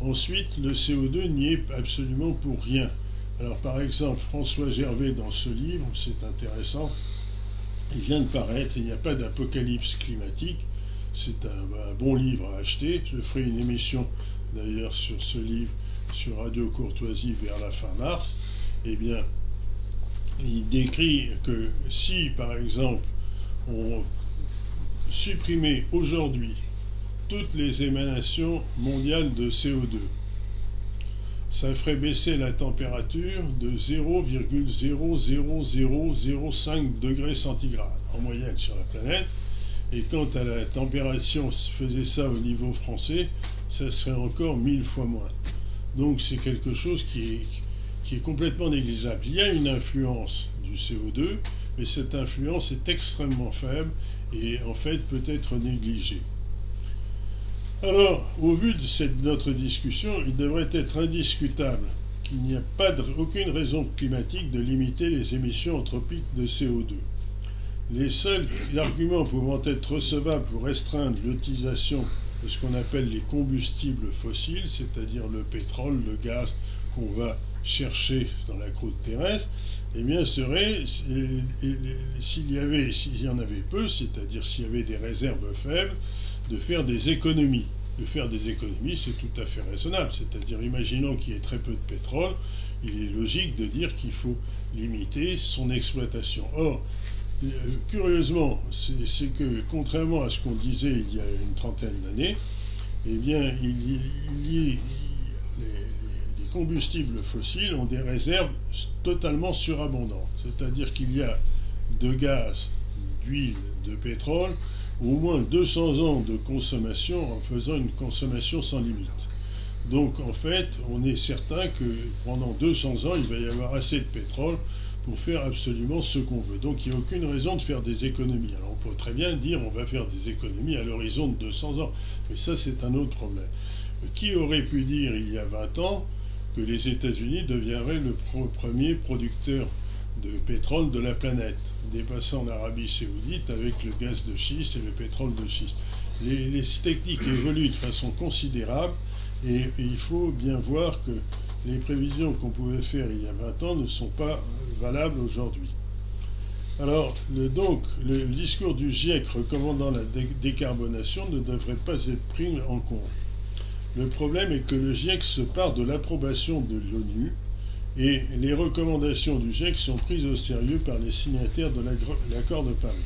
Ensuite, le CO2 n'y est absolument pour rien. Alors par exemple, François Gervais dans ce livre, c'est intéressant, il vient de paraître, il n'y a pas d'apocalypse climatique, c'est un bon livre à acheter. Je ferai une émission d'ailleurs sur ce livre sur Radio Courtoisie vers la fin mars. Eh bien, il décrit que si par exemple on supprimait aujourd'hui toutes les émanations mondiales de CO2, ça ferait baisser la température de 0,00005 degrés centigrades en moyenne sur la planète. Et quand à la température faisait ça au niveau français, ça serait encore 1000 fois moins. Donc c'est quelque chose qui est complètement négligeable. Il y a une influence du CO2, mais cette influence est extrêmement faible et en fait peut être négligée. Alors, au vu de notre discussion, il devrait être indiscutable qu'il n'y a aucune raison climatique de limiter les émissions anthropiques de CO2. Les seuls arguments pouvant être recevables pour restreindre l'utilisation de ce qu'on appelle les combustibles fossiles, c'est-à-dire le pétrole, le gaz qu'on va chercher dans la croûte terrestre, eh bien serait, s'il y en avait peu, c'est-à-dire s'il y avait des réserves faibles, de faire des économies. De faire des économies, c'est tout à fait raisonnable. C'est-à-dire, imaginons qu'il y ait très peu de pétrole, il est logique de dire qu'il faut limiter son exploitation. Or, curieusement, c'est que, contrairement à ce qu'on disait il y a une trentaine d'années, eh bien, les combustibles fossiles ont des réserves totalement surabondantes. C'est-à-dire qu'il y a de gaz, d'huile, de pétrole, au moins 200 ans de consommation en faisant une consommation sans limite. Donc en fait, on est certain que pendant 200 ans, il va y avoir assez de pétrole pour faire absolument ce qu'on veut. Donc il n'y a aucune raison de faire des économies. Alors on peut très bien dire on va faire des économies à l'horizon de 200 ans, mais ça c'est un autre problème. Qui aurait pu dire il y a 20 ans que les États-Unis deviendraient le premier producteur de pétrole de la planète, dépassant l'Arabie Saoudite avec le gaz de schiste et le pétrole de schiste. Les techniques évoluent de façon considérable et il faut bien voir que les prévisions qu'on pouvait faire il y a 20 ans ne sont pas valables aujourd'hui. Alors, le discours du GIEC recommandant la décarbonation ne devrait pas être pris en compte. Le problème est que le GIEC se part de l'approbation de l'ONU et les recommandations du GIEC sont prises au sérieux par les signataires de l'accord de Paris.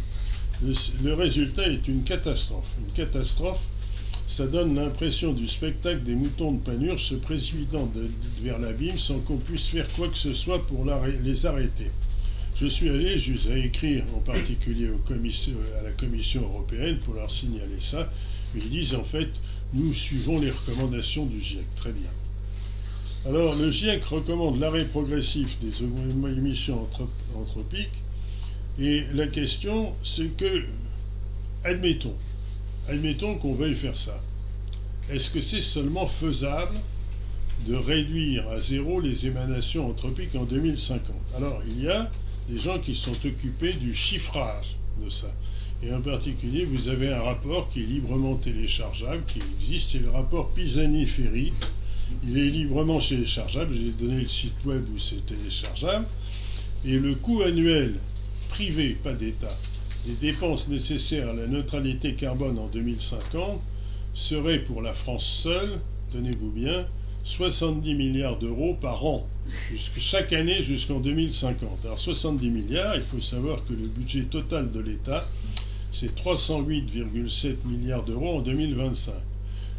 Le résultat est une catastrophe. Une catastrophe, ça donne l'impression du spectacle des moutons de Panurge se précipitant vers l'abîme sans qu'on puisse faire quoi que ce soit pour les arrêter. Je suis allé jusqu'à écrire en particulier à la Commission européenne pour leur signaler ça. Ils disent en fait, nous suivons les recommandations du GIEC. Très bien. Alors, le GIEC recommande l'arrêt progressif des émissions anthropiques. Et la question, c'est que, admettons qu'on veuille faire ça. Est-ce que c'est seulement faisable de réduire à zéro les émanations anthropiques en 2050? Alors, il y a des gens qui sont occupés du chiffrage de ça. Et en particulier, vous avez un rapport qui est librement téléchargeable, qui existe, c'est le rapport Pisani-Ferry, Il est librement téléchargeable. J'ai donné le site web où c'est téléchargeable. Et le coût annuel privé, pas d'État, des dépenses nécessaires à la neutralité carbone en 2050 serait pour la France seule, tenez-vous bien, 70 milliards d'euros par an, chaque année jusqu'en 2050. Alors 70 milliards, il faut savoir que le budget total de l'État, c'est 308,7 milliards d'euros en 2025.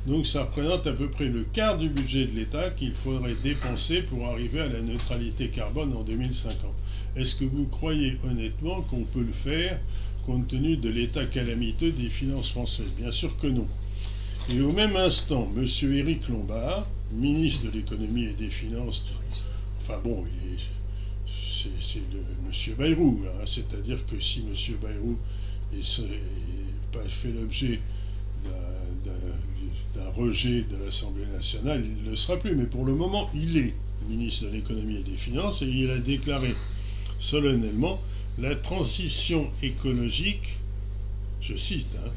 Donc ça représente à peu près le quart du budget de l'État qu'il faudrait dépenser pour arriver à la neutralité carbone en 2050. Est-ce que vous croyez honnêtement qu'on peut le faire compte tenu de l'état calamiteux des finances françaises? Bien sûr que non. Et au même instant, M. Éric Lombard, ministre de l'économie et des finances, enfin bon, c'est M. Bayrou, hein, c'est-à-dire que si M. Bayrou n'a pas fait l'objet d'un rejet de l'Assemblée nationale, il ne le sera plus. Mais pour le moment, il est ministre de l'économie et des finances et il a déclaré solennellement la transition écologique, je cite, hein,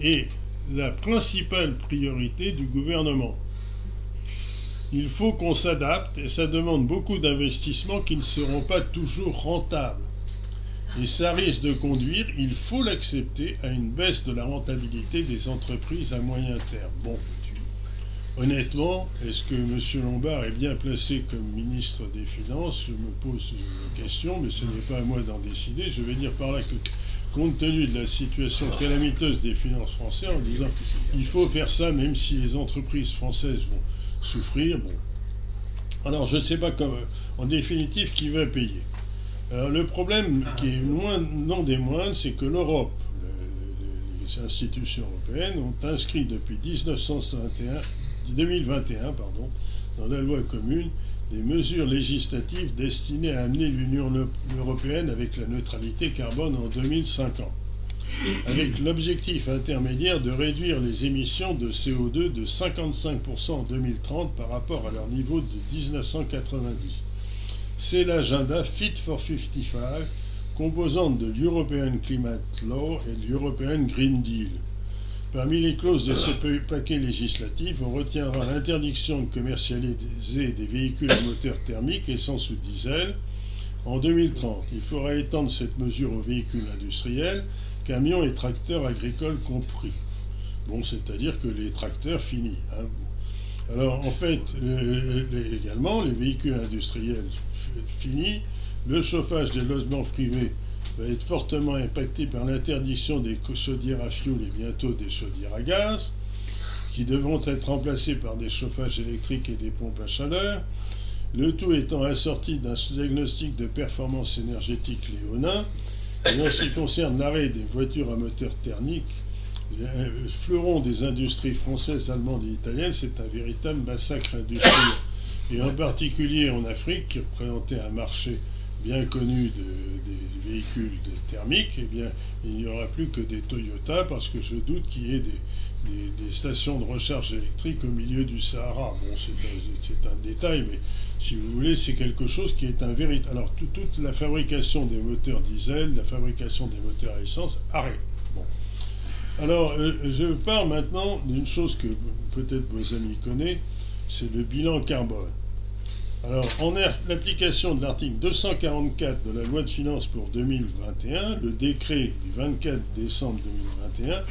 est la principale priorité du gouvernement. Il faut qu'on s'adapte et ça demande beaucoup d'investissements qui ne seront pas toujours rentables. Et ça risque de conduire, il faut l'accepter, à une baisse de la rentabilité des entreprises à moyen terme. Bon, honnêtement, est-ce que M. Lombard est bien placé comme ministre des Finances? Je me pose une question, mais ce n'est pas à moi d'en décider. Je vais dire par là que, compte tenu de la situation calamiteuse des finances françaises, en disant il faut faire ça même si les entreprises françaises vont souffrir. Bon. Alors, je ne sais pas comment, en définitive, qui va payer. Alors, le problème qui est non des moindres, c'est que l'Europe, les institutions européennes, ont inscrit depuis 2021, dans la loi commune, des mesures législatives destinées à amener l'Union européenne avec la neutralité carbone en 2050, avec l'objectif intermédiaire de réduire les émissions de CO2 de 55% en 2030 par rapport à leur niveau de 1990. C'est l'agenda Fit for 55, composante de l'European Climate Law et de l'European Green Deal. Parmi les clauses de ce paquet législatif, on retiendra l'interdiction de commercialiser des véhicules à moteur thermique, essence ou diesel, en 2030. Il faudra étendre cette mesure aux véhicules industriels, camions et tracteurs agricoles compris. Bon, c'est-à-dire que les tracteurs finis. Hein. Alors, en fait, également, les véhicules industriels finis, le chauffage des logements privés va être fortement impacté par l'interdiction des chaudières à fioul et bientôt des chaudières à gaz, qui devront être remplacées par des chauffages électriques et des pompes à chaleur, le tout étant assorti d'un diagnostic de performance énergétique léonin. Et en ce qui concerne l'arrêt des voitures à moteur thermique, le fleuron des industries françaises, allemandes et italiennes, c'est un véritable massacre industriel. Et en particulier en Afrique, qui représentait un marché bien connu des véhicules thermiques, eh bien, il n'y aura plus que des Toyota, parce que je doute qu'il y ait des stations de recharge électrique au milieu du Sahara. Bon, c'est un détail, mais si vous voulez, c'est quelque chose qui est un véritable... Alors, toute la fabrication des moteurs diesel, la fabrication des moteurs à essence, arrête. Bon. Alors, je parle maintenant d'une chose que peut-être vos amis connaissent, c'est le bilan carbone. Alors, en l'application de l'article 244 de la loi de finances pour 2021, le décret du 24 décembre 2021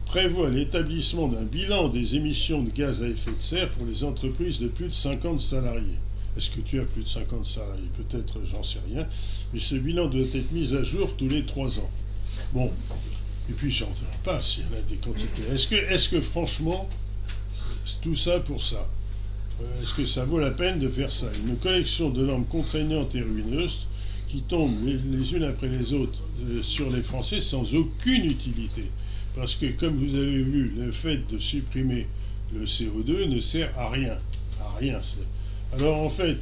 prévoit l'établissement d'un bilan des émissions de gaz à effet de serre pour les entreprises de plus de 50 salariés. Est-ce que tu as plus de 50 salariés? Peut-être, j'en sais rien. Mais ce bilan doit être mis à jour tous les 3 ans. Bon. Et puis, j'en passe, il y en a des quantités. Est-ce que franchement, tout ça pour ça? Est-ce que ça vaut la peine de faire ça? Une collection de normes contraignantes et ruineuses qui tombent les unes après les autres sur les Français sans aucune utilité. Parce que, comme vous avez vu, le fait de supprimer le CO2 ne sert à rien. À rien. Alors, en fait,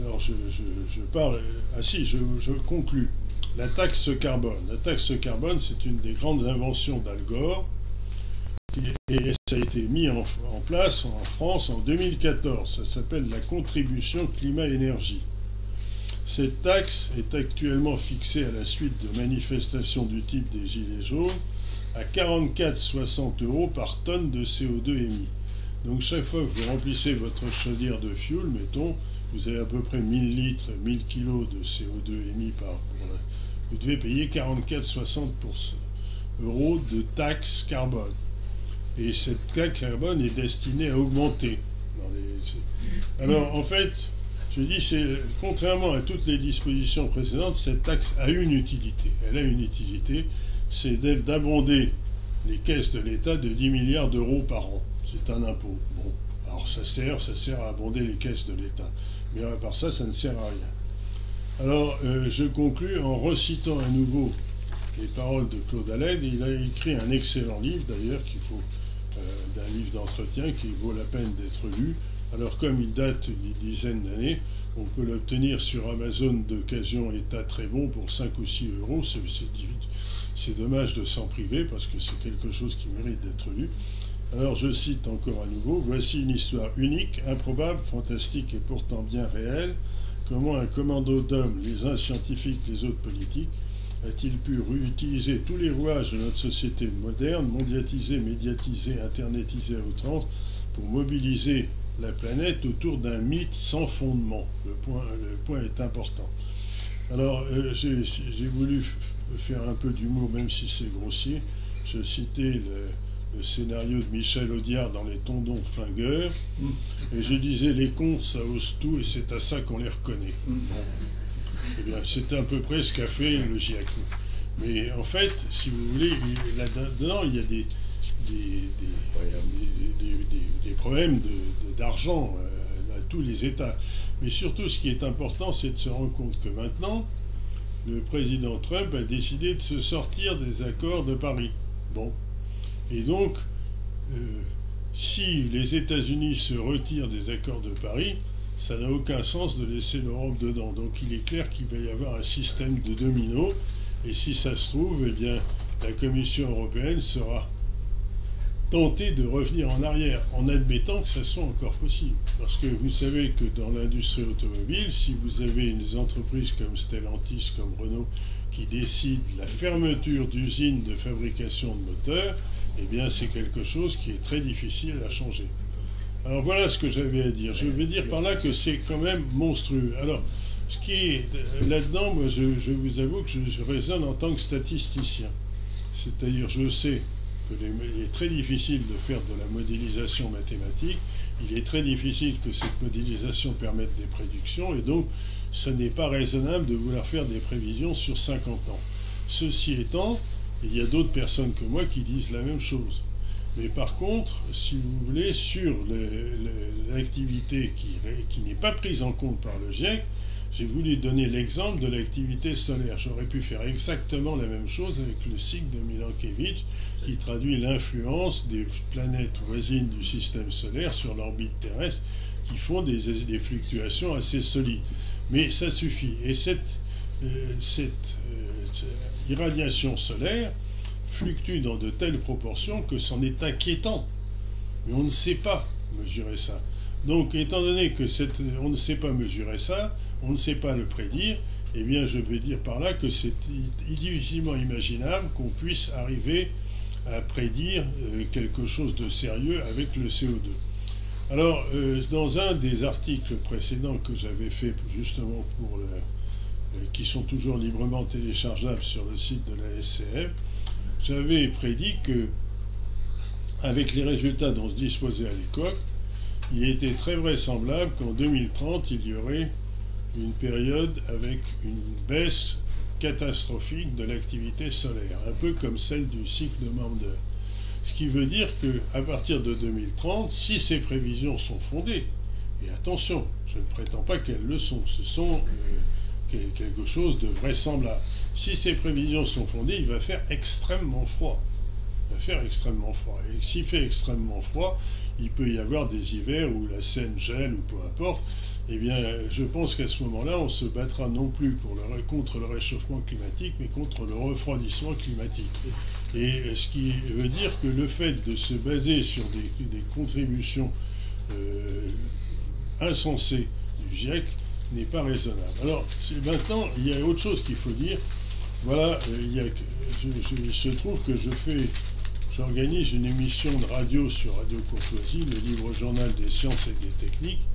alors je parle... Ah si, je conclus. La taxe carbone. La taxe carbone, c'est une des grandes inventions d'Al Gore. Et ça a été mis en place en France en 2014. Ça s'appelle la contribution climat-énergie. Cette taxe est actuellement fixée à la suite de manifestations du type des Gilets jaunes à 44,60 € par tonne de CO2 émis. Donc chaque fois que vous remplissez votre chaudière de fioul, mettons, vous avez à peu près 1000 litres, 1000 kilos de CO2 émis vous devez payer 44,60 € de taxe carbone. Et cette taxe carbone est destinée à augmenter. Alors en fait, je dis, contrairement à toutes les dispositions précédentes, cette taxe a une utilité. Elle a une utilité, c'est d'abonder les caisses de l'État de 10 milliards d'euros par an. C'est un impôt. Bon, alors ça sert à abonder les caisses de l'État. Mais à part ça, ça ne sert à rien. Alors, je conclus en recitant à nouveau les paroles de Claude Allègre. Il a écrit un excellent livre, d'ailleurs, d'un livre d'entretien qui vaut la peine d'être lu. Alors, comme il date d'une dizaine d'années, on peut l'obtenir sur Amazon d'occasion état très bon pour 5 ou 6 euros. C'est dommage de s'en priver parce que c'est quelque chose qui mérite d'être lu. Alors, je cite encore à nouveau. Voici une histoire unique, improbable, fantastique et pourtant bien réelle. Comment un commando d'hommes, les uns scientifiques, les autres politiques, a-t-il pu réutiliser tous les rouages de notre société moderne, mondialisée, médiatisée, internetisée à outrance, pour mobiliser la planète autour d'un mythe sans fondement. Le point est important. Alors, j'ai voulu faire un peu d'humour, même si c'est grossier. Je citais le scénario de Michel Audiard dans Les Tondons Flingueurs, et je disais les contes ça ose tout et c'est à ça qu'on les reconnaît. Bon. Eh bien, c'est à peu près ce qu'a fait le GIEC. Mais en fait, si vous voulez, là-dedans, il y a des problèmes d'argent à tous les États. Mais surtout, ce qui est important, c'est de se rendre compte que maintenant, le président Trump a décidé de se sortir des accords de Paris. Bon. Et donc, si les États-Unis se retirent des accords de Paris, ça n'a aucun sens de laisser l'Europe dedans. Donc il est clair qu'il va y avoir un système de domino. Et si ça se trouve, eh bien, la Commission européenne sera tentée de revenir en arrière, en admettant que ça soit encore possible. Parce que vous savez que dans l'industrie automobile, si vous avez des entreprises comme Stellantis, comme Renault, qui décident la fermeture d'usines de fabrication de moteurs, eh bien c'est quelque chose qui est très difficile à changer. Alors voilà ce que j'avais à dire. Je veux dire par là que c'est quand même monstrueux. Alors, ce qui est là-dedans, moi je vous avoue que je raisonne en tant que statisticien. C'est-à-dire, je sais qu'il est très difficile de faire de la modélisation mathématique, il est très difficile que cette modélisation permette des prédictions, et donc ce n'est pas raisonnable de vouloir faire des prévisions sur 50 ans. Ceci étant, il y a d'autres personnes que moi qui disent la même chose. Mais par contre, si vous voulez, sur l'activité qui n'est pas prise en compte par le GIEC, j'ai voulu donner l'exemple de l'activité solaire. J'aurais pu faire exactement la même chose avec le cycle de Milankovitch, qui traduit l'influence des planètes voisines du système solaire sur l'orbite terrestre, qui font des fluctuations assez solides. Mais ça suffit. Et cette irradiation solaire fluctue dans de telles proportions que c'en est inquiétant. Mais on ne sait pas mesurer ça. Donc, étant donné que on ne sait pas mesurer ça, on ne sait pas le prédire, eh bien, je vais dire par là que c'est difficilement imaginable qu'on puisse arriver à prédire quelque chose de sérieux avec le CO2. Alors, dans un des articles précédents que j'avais fait justement qui sont toujours librement téléchargeables sur le site de la SCF, j'avais prédit que, avec les résultats dont se disposait à l'époque, il était très vraisemblable qu'en 2030, il y aurait une période avec une baisse catastrophique de l'activité solaire, un peu comme celle du cycle de Maunder. Ce qui veut dire qu'à partir de 2030, si ces prévisions sont fondées, et attention, je ne prétends pas qu'elles le sont, ce sont quelque chose de vraisemblable. Si ces prévisions sont fondées, il va faire extrêmement froid. Il va faire extrêmement froid. Et s'il fait extrêmement froid, il peut y avoir des hivers où la Seine gèle ou peu importe. Eh bien, je pense qu'à ce moment-là, on se battra non plus contre le réchauffement climatique, mais contre le refroidissement climatique. Et ce qui veut dire que le fait de se baser sur des contributions insensées du GIEC n'est pas raisonnable. Alors, maintenant, il y a autre chose qu'il faut dire. Voilà, il se trouve que j'organise une émission de radio sur Radio Courtoisie, le livre journal des sciences et des techniques,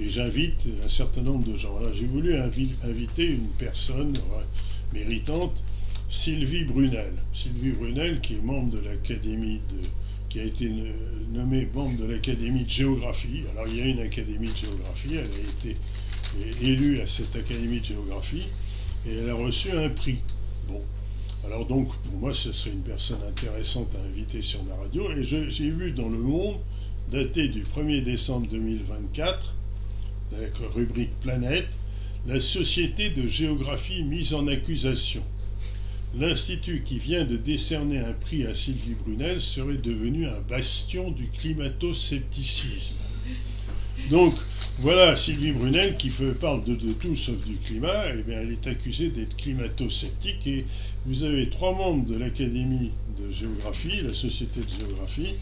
et j'invite un certain nombre de gens. Alors j'ai voulu inviter une personne méritante, Sylvie Brunel. Sylvie Brunel, qui est membre de l'Académie qui a été nommée membre de l'Académie de géographie. Alors il y a une Académie de géographie, elle a été élue à cette Académie de géographie, et elle a reçu un prix. Bon. Alors donc, pour moi, ce serait une personne intéressante à inviter sur la radio. Et j'ai vu dans Le Monde, daté du 1er décembre 2024, avec la rubrique Planète, la Société de géographie mise en accusation. L'Institut qui vient de décerner un prix à Sylvie Brunel serait devenu un bastion du climato-scepticisme. Donc, voilà Sylvie Brunel qui parle de tout sauf du climat. Eh bien, elle est accusée d'être climato-sceptique, et vous avez 3 membres de l'Académie de géographie, la Société de géographie,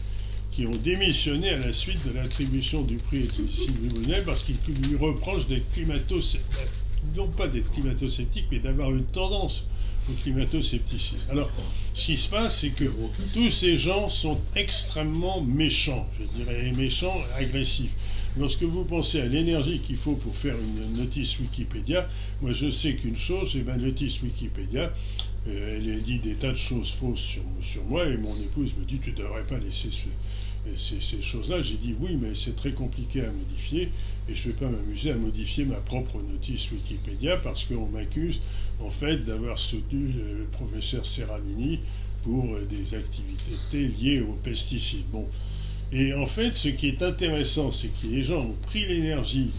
qui ont démissionné à la suite de l'attribution du prix de Sylvie Brunel parce qu'ils lui reprochent d'être climato-sceptique, non pas d'être climato-sceptique, mais d'avoir une tendance au climato-scepticisme. Alors, ce qui se passe, c'est que tous ces gens sont extrêmement méchants, je dirais, méchants, agressifs. Lorsque vous pensez à l'énergie qu'il faut pour faire une notice Wikipédia, moi je sais qu'une chose, c'est ma notice Wikipédia, elle dit des tas de choses fausses sur moi, et mon épouse me dit tu ne devrais pas laisser ces choses-là. J'ai dit oui, mais c'est très compliqué à modifier, et je ne vais pas m'amuser à modifier ma propre notice Wikipédia parce qu'on m'accuse en fait d'avoir soutenu le professeur Serralini pour des activités liées aux pesticides. Bon. Et en fait, ce qui est intéressant, c'est que les gens ont pris l'énergie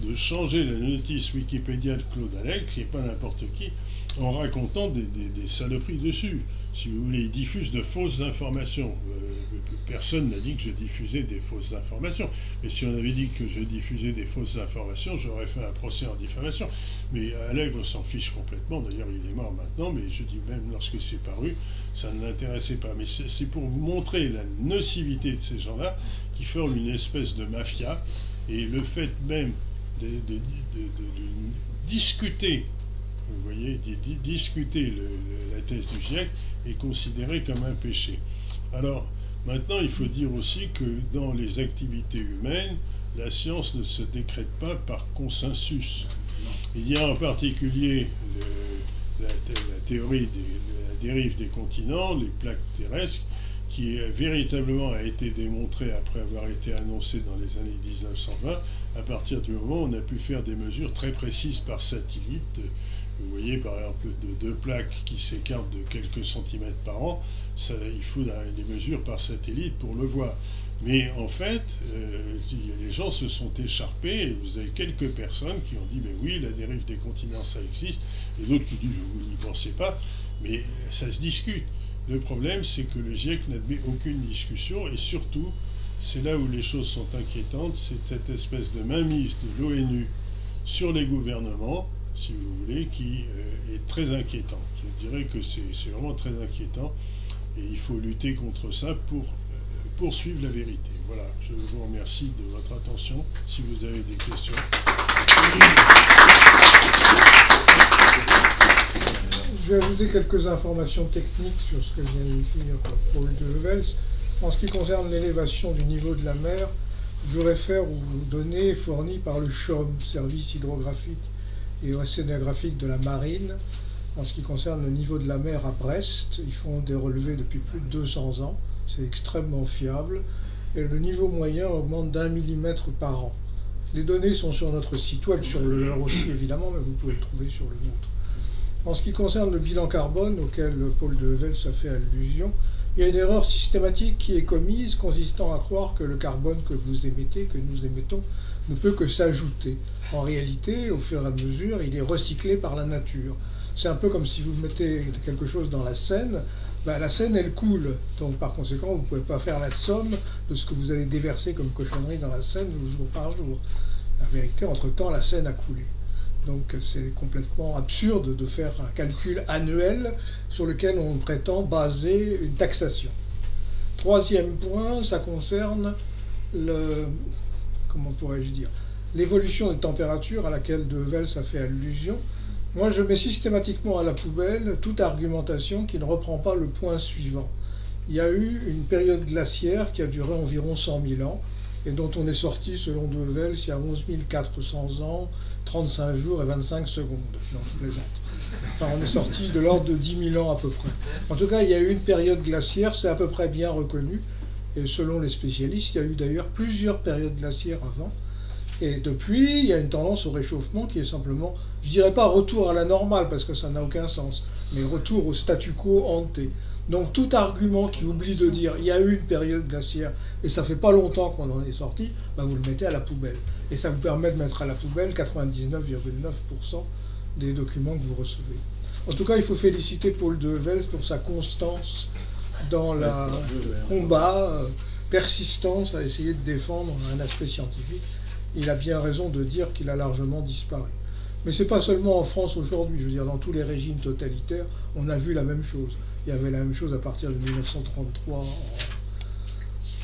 de changer la notice Wikipédia de Claude Allègre, qui n'est pas n'importe qui, en racontant des saloperies dessus. Si vous voulez, ils diffusent de fausses informations. Personne n'a dit que je diffusais des fausses informations. Mais si on avait dit que je diffusais des fausses informations, j'aurais fait un procès en diffamation. Mais Allègre s'en fiche complètement. D'ailleurs, il est mort maintenant, mais je dis même lorsque c'est paru, ça ne l'intéressait pas. Mais c'est pour vous montrer la nocivité de ces gens-là qui forment une espèce de mafia. Et le fait même de discuter, vous voyez, discuter la thèse du GIEC est considéré comme un péché. Alors, maintenant, il faut dire aussi que dans les activités humaines, la science ne se décrète pas par consensus. Il y a en particulier la théorie de la dérive des continents, les plaques terrestres, qui véritablement a été démontrée après avoir été annoncée dans les années 1920, à partir du moment où on a pu faire des mesures très précises par satellite. Vous voyez par exemple de 2 plaques qui s'écartent de quelques centimètres par an, il faut des mesures par satellite pour le voir. Mais en fait, les gens se sont écharpés, et vous avez quelques personnes qui ont dit mais oui, la dérive des continents ça existe, et d'autres qui disent vous n'y pensez pas, mais ça se discute. Le problème, c'est que le GIEC n'admet aucune discussion, et surtout, c'est là où les choses sont inquiétantes, c'est cette espèce de mainmise de l'ONU sur les gouvernements, si vous voulez, qui est très inquiétant. Je dirais que c'est vraiment très inquiétant, et il faut lutter contre ça pour poursuivre la vérité. Voilà, je vous remercie de votre attention. Si vous avez des questions. Je vais ajouter quelques informations techniques sur ce que vient de dire Paul de Hevels. En ce qui concerne l'élévation du niveau de la mer, je réfère aux données fournies par le CHOM, Service hydrographique et océanographique de la marine. En ce qui concerne le niveau de la mer à Brest, ils font des relevés depuis plus de 200 ans. C'est extrêmement fiable. Et le niveau moyen augmente d'1 millimètre par an. Les données sont sur notre site web, sur le leur aussi évidemment, mais vous pouvez le trouver sur le nôtre. En ce qui concerne le bilan carbone auquel Paul de Hevels a fait allusion, il y a une erreur systématique qui est commise consistant à croire que le carbone que vous émettez, que nous émettons, ne peut que s'ajouter. En réalité, au fur et à mesure, il est recyclé par la nature. C'est un peu comme si vous mettez quelque chose dans la Seine, la Seine elle coule, donc par conséquent vous ne pouvez pas faire la somme de ce que vous allez déverser comme cochonnerie dans la Seine jour par jour. En vérité, entre-temps, la Seine a coulé. Donc c'est complètement absurde de faire un calcul annuel sur lequel on prétend baser une taxation. Troisième point, ça concerne comment pourrais-je dire, l'évolution des températures à laquelle de Hevels a fait allusion. Moi, je mets systématiquement à la poubelle toute argumentation qui ne reprend pas le point suivant. il y a eu une période glaciaire qui a duré environ 100 000 ans et dont on est sorti, selon De Vels, il y a 11 400 ans, 35 jours et 25 secondes. Non, je plaisante. Enfin, on est sorti de l'ordre de 10 000 ans à peu près. En tout cas, il y a eu une période glaciaire, c'est à peu près bien reconnu. Et selon les spécialistes, il y a eu d'ailleurs plusieurs périodes glaciaires avant. Et depuis, il y a une tendance au réchauffement qui est simplement, je dirais pas retour à la normale, parce que ça n'a aucun sens, mais retour au statu quo ante. Donc tout argument qui oublie de dire il y a eu une période glaciaire et ça fait pas longtemps qu'on en est sorti, bah vous le mettez à la poubelle. Et ça vous permet de mettre à la poubelle 99,9% des documents que vous recevez. En tout cas, il faut féliciter Paul De Vels pour sa constance dans le combat, persistance à essayer de défendre un aspect scientifique. Il a bien raison de dire qu'il a largement disparu. Mais ce n'est pas seulement en France aujourd'hui, je veux dire, dans tous les régimes totalitaires, on a vu la même chose. Il y avait la même chose à partir de 1933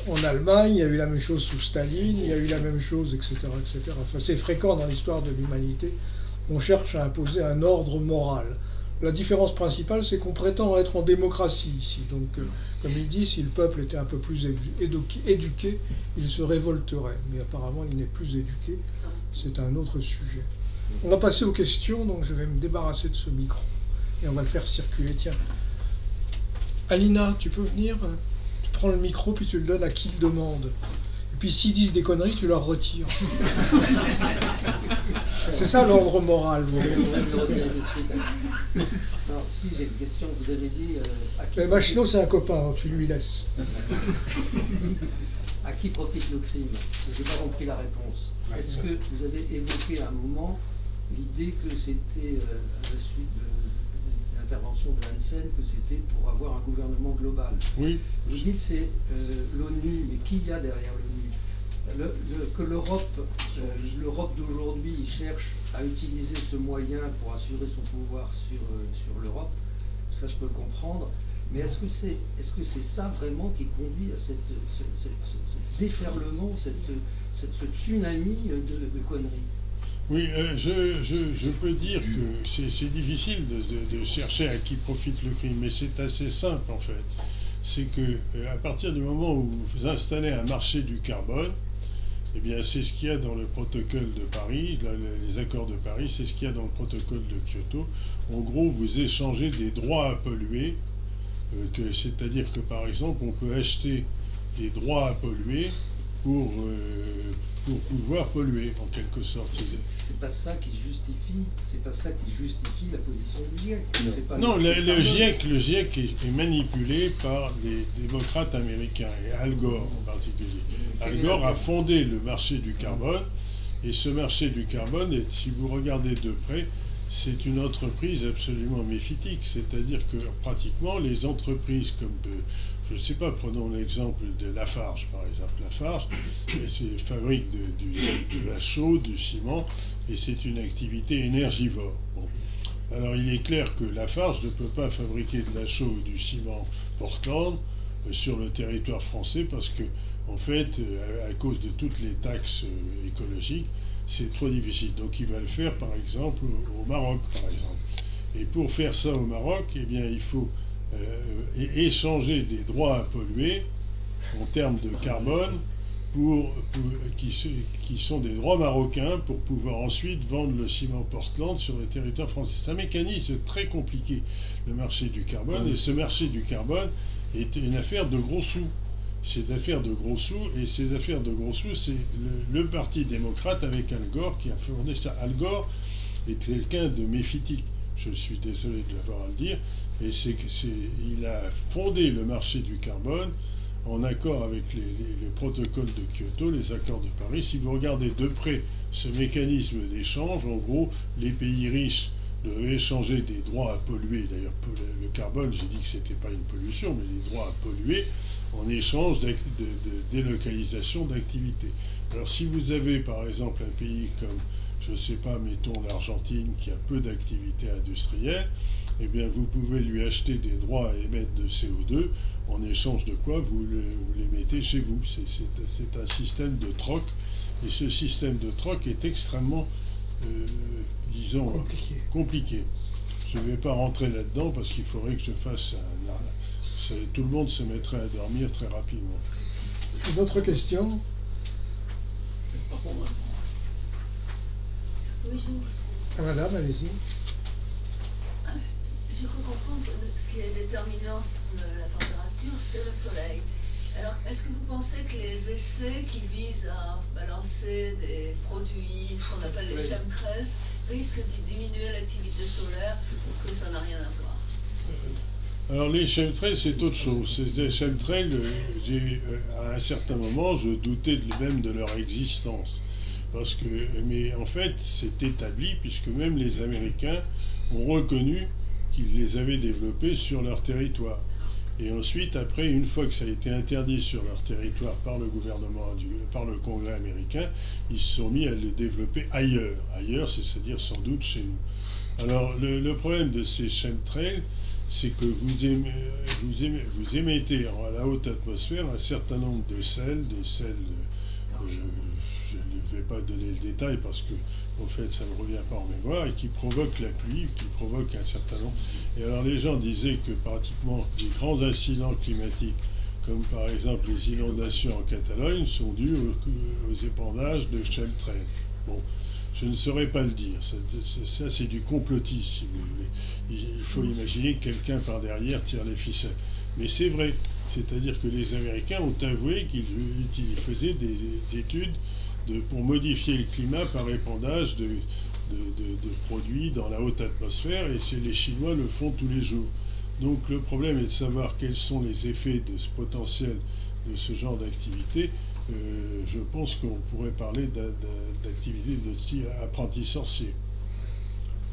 en Allemagne, il y a eu la même chose sous Staline, il y a eu la même chose, etc. etc. Enfin, c'est fréquent dans l'histoire de l'humanité qu'on cherche à imposer un ordre moral. La différence principale, c'est qu'on prétend être en démocratie ici. Donc, comme il dit, si le peuple était un peu plus éduqué, il se révolterait. Mais apparemment, il n'est plus éduqué. C'est un autre sujet. On va passer aux questions, donc je vais me débarrasser de ce micro. Et on va le faire circuler. Tiens. Alina, tu peux venir? Tu prends le micro, puis tu le donnes à qui le demande. Et puis s'ils disent des conneries, tu leur retires. C'est ça l'ordre moral. Vous voyez. Alors, si j'ai une question, vous avez dit... Mais Machineau, c'est un copain, donc tu lui laisses. À qui profite le crime? Je n'ai pas compris la réponse. Est-ce que vous avez évoqué à un moment l'idée que c'était, à la suite de l'intervention de Hansen, que c'était pour avoir un gouvernement global? Oui. Vous dites que c'est l'ONU, mais qui y a derrière l'ONU? Que l'Europe d'aujourd'hui cherche à utiliser ce moyen pour assurer son pouvoir sur l'Europe, ça je peux le comprendre, mais est-ce que c'est ça vraiment qui conduit à ce déferlement, ce tsunami de conneries? Oui, je peux dire que c'est difficile de chercher à qui profite le crime, mais c'est assez simple en fait. C'est que à partir du moment où vous installez un marché du carbone, eh bien, c'est ce qu'il y a dans le protocole de Paris, les accords de Paris, c'est ce qu'il y a dans le protocole de Kyoto. En gros, vous échangez des droits à polluer, c'est-à-dire que, par exemple, on peut acheter des droits à polluer pour pouvoir polluer, en quelque sorte. C'est pas ça qui justifie la position du GIEC. Non, le GIEC est manipulé par les démocrates américains, et Al Gore en particulier. Al Gore a fondé le marché du carbone, et ce marché du carbone, si vous regardez de près, c'est une entreprise absolument méphitique. C'est-à-dire que pratiquement les entreprises comme, je ne sais pas, prenons l'exemple de Lafarge par exemple. Lafarge fabrique de la chaux, du ciment, et c'est une activité énergivore. Bon. Alors il est clair que Lafarge ne peut pas fabriquer de la chaux ou du ciment Portland sur le territoire français parce que, en fait, à cause de toutes les taxes écologiques, c'est trop difficile. Donc il va le faire, par exemple, au Maroc, par exemple. Et pour faire ça au Maroc, eh bien, il faut échanger des droits à polluer en termes de carbone qui sont des droits marocains pour pouvoir ensuite vendre le ciment Portland sur le territoire français. C'est un mécanisme très compliqué, le marché du carbone. Et ce marché du carbone est une affaire de gros sous. C'est une affaire de gros sous, et ces affaires de gros sous, c'est le Parti démocrate avec Al Gore qui a fondé ça. Al Gore est quelqu'un de méphitique, je suis désolé de l'avoir à le dire, et il a fondé le marché du carbone en accord avec le protocole de Kyoto, les accords de Paris. Si vous regardez de près ce mécanisme d'échange, en gros, les pays riches doivent échanger des droits à polluer. D'ailleurs, le carbone, j'ai dit que ce n'était pas une pollution, mais des droits à polluer en échange de délocalisation d'activités. Alors si vous avez par exemple un pays comme, je ne sais pas, mettons l'Argentine qui a peu d'activités industrielles, eh bien vous pouvez lui acheter des droits à émettre de CO2, en échange de quoi vous les mettez chez vous. C'est un système de troc, et ce système de troc est extrêmement, disons, compliqué. Je ne vais pas rentrer là-dedans parce qu'il faudrait que je fasse tout le monde se mettrait à dormir très rapidement. Une autre question? Oui, j'ai une question. Ah, madame, allez-y. J'ai cru comprendre que ce qui est déterminant sur la température, c'est le soleil. Alors, est-ce que vous pensez que les essais qui visent à balancer des produits, ce qu'on appelle les chemtrails, risquent de diminuer l'activité solaire ou que ça n'a rien à voir? Alors les chemtrails, c'est autre chose. Ces chemtrails, à un certain moment, je doutais même de leur existence. Mais en fait, c'est établi, puisque même les Américains ont reconnu qu'ils les avaient développés sur leur territoire. Et ensuite, après, une fois que ça a été interdit sur leur territoire par le gouvernement, par le Congrès américain, ils se sont mis à le développer ailleurs. Ailleurs, c'est-à-dire sans doute chez nous. Alors, le problème de ces chemtrails, c'est que vous émettez à la haute atmosphère un certain nombre de sels, des sels, je ne vais pas donner le détail parce que, en fait, ça ne me revient pas en mémoire, et qui provoquent la pluie, qui provoquent un certain nombre. Et alors les gens disaient que pratiquement les grands incidents climatiques, comme par exemple les inondations en Catalogne, sont dus aux épandages de chemtrails. Bon, je ne saurais pas le dire. Ça c'est du complotisme, si vous voulez. Il faut imaginer que quelqu'un par derrière tire les ficelles. Mais c'est vrai. C'est-à-dire que les Américains ont avoué qu'ils faisaient des études pour modifier le climat par épandage de produits dans la haute atmosphère, et les Chinois le font tous les jours. Donc le problème est de savoir quels sont les effets de ce potentiel de ce genre d'activité. Je pense qu'on pourrait parler d'activité de style apprenti sorcier.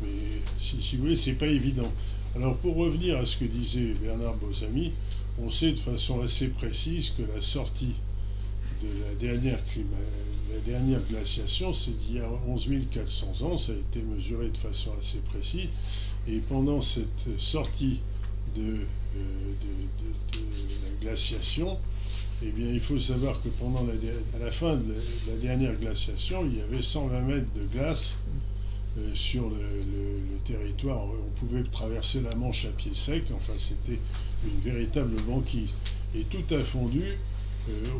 Mais si vous voulez, c'est pas évident. Alors pour revenir à ce que disait Bernard Bozamy, on sait de façon assez précise que la sortie de la dernière glaciation, c'est d'il y a 11 400 ans, ça a été mesuré de façon assez précise, et pendant cette sortie de la glaciation, eh bien, il faut savoir que à la fin de la dernière glaciation, il y avait 120 mètres de glace sur le territoire. On pouvait traverser la Manche à pied sec, enfin c'était une véritable banquise. Et tout a fondu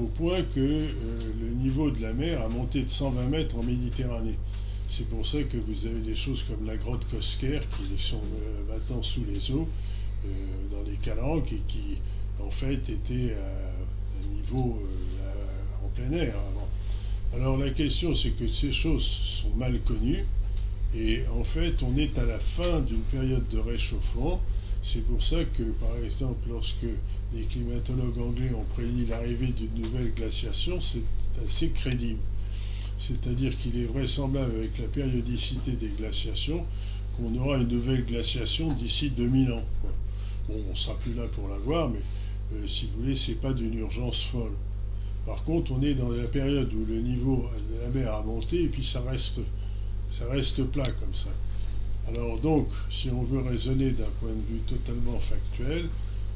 au point que le niveau de la mer a monté de 120 mètres en Méditerranée. C'est pour ça que vous avez des choses comme la grotte Cosquer qui sont maintenant sous les eaux, dans les Calanques, et qui en fait étaient à un niveau en plein air avant. Alors la question, c'est que ces choses sont mal connues, et en fait on est à la fin d'une période de réchauffement. C'est pour ça que, par exemple, lorsque les climatologues anglais ont prédit l'arrivée d'une nouvelle glaciation, c'est assez crédible. C'est-à-dire qu'il est vraisemblable, avec la périodicité des glaciations, qu'on aura une nouvelle glaciation d'ici 2000 ans. Bon, on ne sera plus là pour la voir, mais si vous voulez, ce n'est pas d'une urgence folle. Par contre, on est dans la période où le niveau de la mer a monté, et puis ça reste plat comme ça. Alors donc, si on veut raisonner d'un point de vue totalement factuel,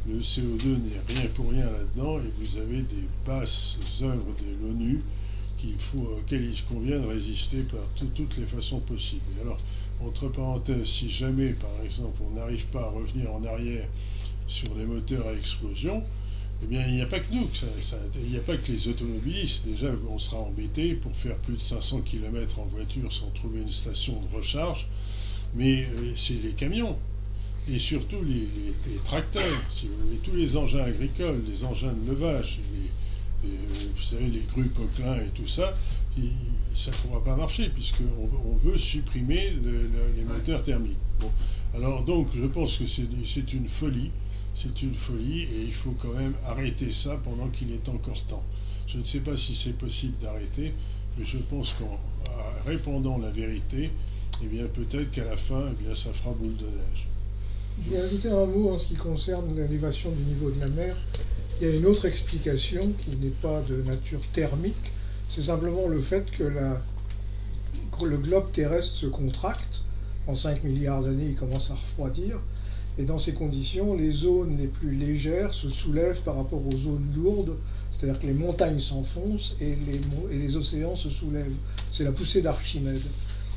le CO2 n'est rien pour rien là-dedans, et vous avez des basses œuvres de l'ONU auxquelles il convient de résister par toutes les façons possibles. Et alors, entre parenthèses, si jamais, par exemple, on n'arrive pas à revenir en arrière sur les moteurs à explosion, eh bien, il n'y a pas que nous, il n'y a pas que les automobilistes. Déjà, on sera embêtés pour faire plus de 500 km en voiture sans trouver une station de recharge, mais c'est les camions, et surtout les tracteurs, si vous voulez, tous les engins agricoles, les engins de levage, vous savez, les grues Poquelin et tout ça, ça ne pourra pas marcher, puisqu'on veut supprimer les moteurs thermiques. Bon. Alors donc, je pense que c'est une folie. C'est une folie, et il faut quand même arrêter ça pendant qu'il est encore temps. Je ne sais pas si c'est possible d'arrêter, mais je pense qu'en répandant la vérité, eh bien peut-être qu'à la fin, eh bien, ça fera boule de neige. Je vais ajouter un mot en ce qui concerne l'élévation du niveau de la mer. Il y a une autre explication qui n'est pas de nature thermique, c'est simplement le fait que le globe terrestre se contracte. En 5 milliards d'années, il commence à refroidir. Et dans ces conditions, les zones les plus légères se soulèvent par rapport aux zones lourdes, c'est-à-dire que les montagnes s'enfoncent et les océans se soulèvent. C'est la poussée d'Archimède.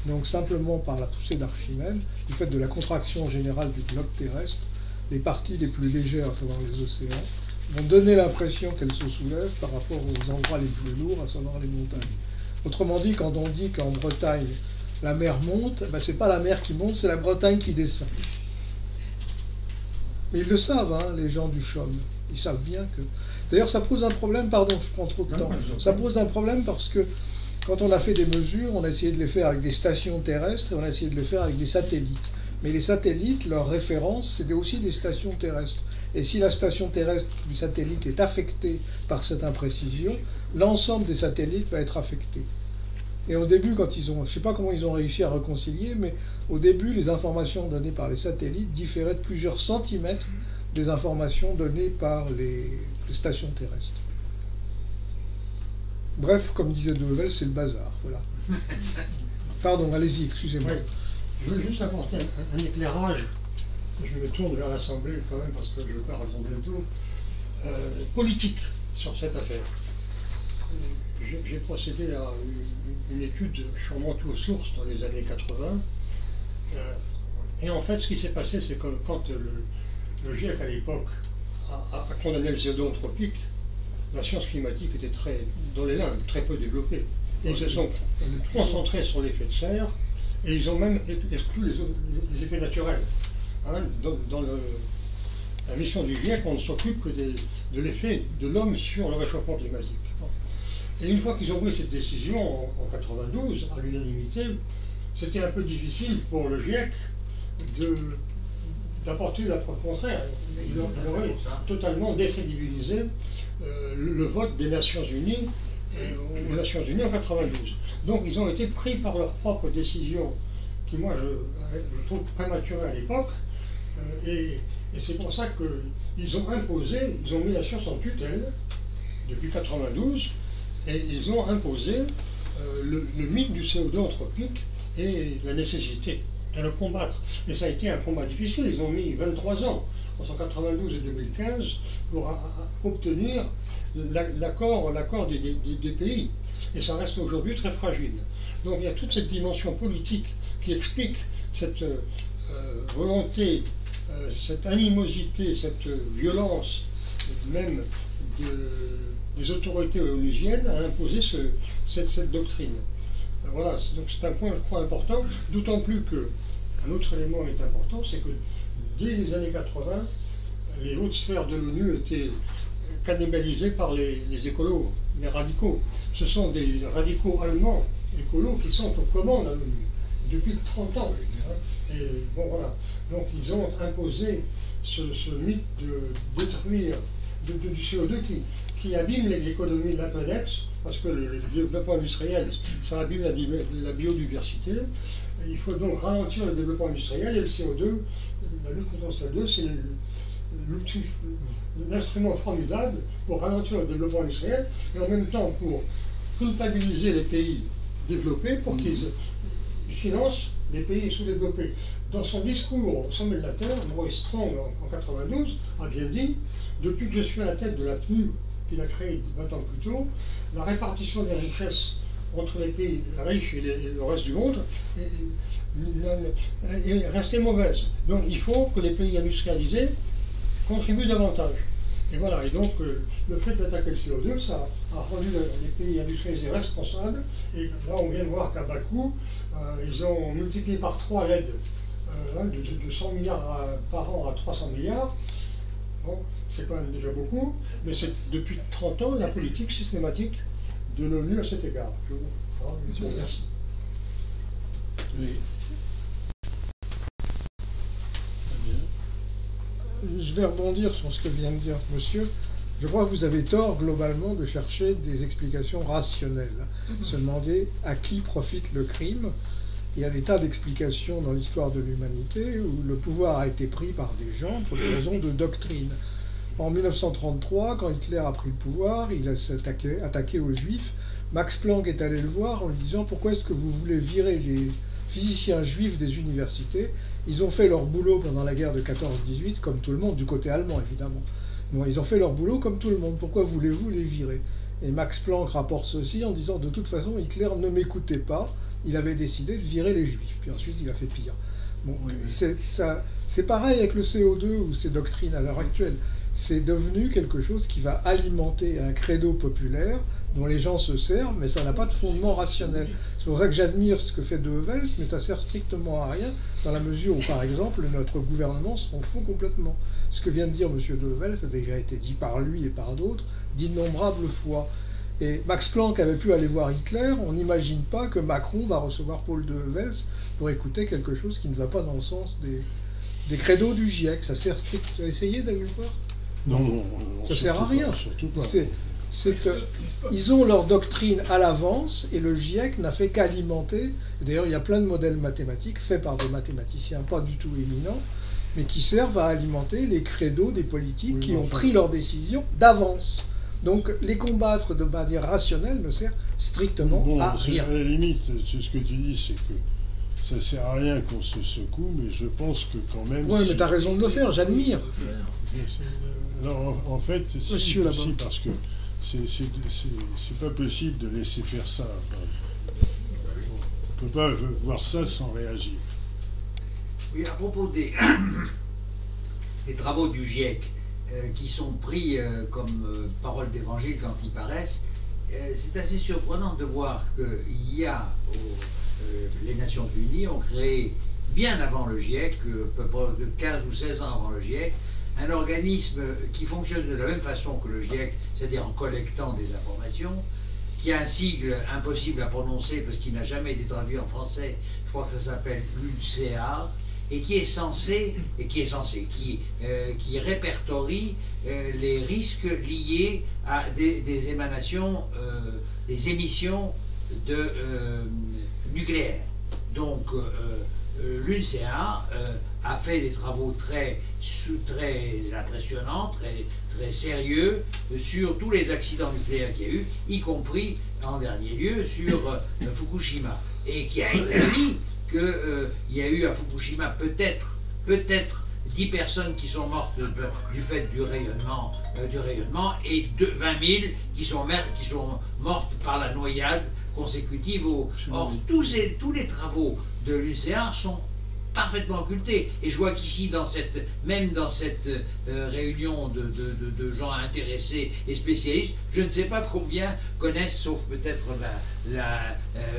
Donc simplement par la poussée d'Archimède, du fait de la contraction générale du globe terrestre, les parties les plus légères, à savoir les océans, vont donner l'impression qu'elles se soulèvent par rapport aux endroits les plus lourds, à savoir les montagnes. Autrement dit, quand on dit qu'en Bretagne, la mer monte, ben c'est pas la mer qui monte, c'est la Bretagne qui descend. Mais ils le savent, hein, les gens du Chaume. Ils savent bien que... D'ailleurs, ça pose un problème, pardon, je prends trop de temps. Ça pose un problème parce que quand on a fait des mesures, on a essayé de les faire avec des stations terrestres et on a essayé de les faire avec des satellites. Mais les satellites, leur référence, c'est aussi des stations terrestres. Et si la station terrestre du satellite est affectée par cette imprécision, l'ensemble des satellites va être affecté. Et au début, quand ils ont, je ne sais pas comment ils ont réussi à réconcilier, mais au début, les informations données par les satellites différaient de plusieurs centimètres des informations données par les stations terrestres. Bref, comme disait De Heuvel, c'est le bazar. Voilà. Pardon, allez-y, excusez-moi. Oui. Je veux juste apporter un éclairage. Je me tourne vers l'Assemblée quand même parce que je pars bientôt. Politique sur cette affaire. J'ai procédé à une étude sûrement aux sources dans les années 80. Et en fait, ce qui s'est passé, c'est que quand le GIEC à l'époque a condamné le CO2 anthropique, la science climatique était dans les limbes, très peu développée. Et ils se sont concentrés sur l'effet de serre et ils ont même exclu les effets naturels. Hein, dans la mission du GIEC, on ne s'occupe que de l'effet de l'homme sur le réchauffement climatique. Et une fois qu'ils ont pris cette décision en 92, à l'unanimité, c'était un peu difficile pour le GIEC d'apporter la preuve contraire. Il aurait totalement décrédibilisé le vote des Nations Unies aux Nations Unies en 92. Donc ils ont été pris par leur propre décision, qui moi je trouve prématurée à l'époque, et c'est pour ça qu'ils ont imposé, ils ont mis la science en tutelle depuis 92, et ils ont imposé le mythe du CO2 anthropique et la nécessité de le combattre. Et ça a été un combat difficile, ils ont mis 23 ans, entre 1992 et 2015, pour obtenir l'accord des pays. Et ça reste aujourd'hui très fragile. Donc il y a toute cette dimension politique qui explique cette volonté, cette animosité, cette violence, même des autorités onusiennes à imposer cette doctrine. Voilà, donc c'est un point, je crois, important, d'autant plus qu'un autre élément est important, c'est que dès les années 80, les hautes sphères de l'ONU étaient cannibalisées par les écolos, les radicaux. Ce sont des radicaux allemands, écolos, qui sont aux commandes à l'ONU depuis 30 ans. Et bon, voilà. Donc ils ont imposé ce mythe de détruire du CO2 qui abîme l'économie de la planète, parce que le développement industriel, ça abîme la biodiversité. Il faut donc ralentir le développement industriel, et le CO2, la lutte contre le CO2, c'est l'instrument formidable pour ralentir le développement industriel, et en même temps pour culpabiliser les pays développés pour qu'ils financent les pays sous-développés. Dans son discours au sommet de la Terre, Maurice Strong, en 92, a bien dit « Depuis que je suis à la tête de la PNU, qu'il a créée 20 ans plus tôt, la répartition des richesses entre les pays riches et le reste du monde est restée mauvaise. Donc il faut que les pays industrialisés contribuent davantage. » Et voilà, et donc le fait d'attaquer le CO2, ça a rendu les pays industrialisés responsables. Et là, on vient de voir qu'à Bakou, ils ont multiplié par 3 l'aide de 100 milliards par an à 300 milliards. Bon, c'est quand même déjà beaucoup, mais c'est depuis 30 ans la politique systématique de l'ONU à cet égard. Je vous remercie. Oui. Je vais rebondir sur ce que vient de dire monsieur. Je crois que vous avez tort globalement de chercher des explications rationnelles. Se demander à qui profite le crime. Il y a des tas d'explications dans l'histoire de l'humanité où le pouvoir a été pris par des gens pour des raisons de doctrine. En 1933, quand Hitler a pris le pouvoir, il s'est attaqué aux Juifs. Max Planck est allé le voir en lui disant « Pourquoi est-ce que vous voulez virer les physiciens juifs des universités ? Ils ont fait leur boulot pendant la guerre de 14-18, comme tout le monde, du côté allemand évidemment. Bon, ils ont fait leur boulot comme tout le monde, pourquoi voulez-vous les virer ?» Et Max Planck rapporte ceci en disant « De toute façon, Hitler ne m'écoutait pas, il avait décidé de virer les Juifs. » Puis ensuite, il a fait pire. Bon, Oui, oui. c'est pareil avec le CO2 ou ces doctrines à l'heure actuelle. C'est devenu quelque chose qui va alimenter un credo populaire dont les gens se servent, mais ça n'a pas de fondement rationnel. C'est pour ça que j'admire ce que fait De Hevels, mais ça sert strictement à rien, dans la mesure où, par exemple, notre gouvernement s'en fout complètement. Ce que vient de dire M. De Hevels a déjà été dit par lui et par d'autres d'innombrables fois. Et Max Planck avait pu aller voir Hitler, on n'imagine pas que Macron va recevoir Paul De Hevels pour écouter quelque chose qui ne va pas dans le sens des credos du GIEC. Ça sert strictement... Tu as essayé d'aller le voir ? Non, Ça sert à rien. Surtout pas. Ils ont leur doctrine à l'avance et le GIEC n'a fait qu'alimenter. D'ailleurs, il y a plein de modèles mathématiques faits par des mathématiciens pas du tout éminents, mais qui servent à alimenter les credos des politiques qui ont pris leurs décisions d'avance. Donc, les combattre de manière rationnelle ne sert strictement à rien. À la limite, c'est ce que tu dis, c'est que ça sert à rien qu'on se secoue, mais je pense que quand même... Oui, mais tu as raison de le faire, j'admire. Non, en fait, si, parce que c'est pas possible de laisser faire ça. On ne peut pas voir ça sans réagir. Oui, à propos des travaux du GIEC qui sont pris comme parole d'évangile quand ils paraissent, c'est assez surprenant de voir qu'il y a les Nations Unies ont créé bien avant le GIEC, peu près de 15 ou 16 ans avant le GIEC, un organisme qui fonctionne de la même façon que le GIEC, c'est-à-dire en collectant des informations, qui a un sigle impossible à prononcer parce qu'il n'a jamais été traduit en français, je crois que ça s'appelle l'UNCA, et qui répertorie les risques liés à des émanations, des émissions de nucléaires. Donc l'UNCA a fait des travaux très impressionnants, très sérieux sur tous les accidents nucléaires qu'il y a eu, y compris en dernier lieu sur Fukushima, et qui a établi qu'il y a eu à Fukushima peut-être 10 personnes qui sont mortes du fait du rayonnement et 20 000 qui sont mortes par la noyade consécutive Or, tous les travaux de l'UNCA sont parfaitement occultés. Et je vois qu'ici, même dans cette réunion de gens intéressés et spécialistes, je ne sais pas combien connaissent, sauf peut-être la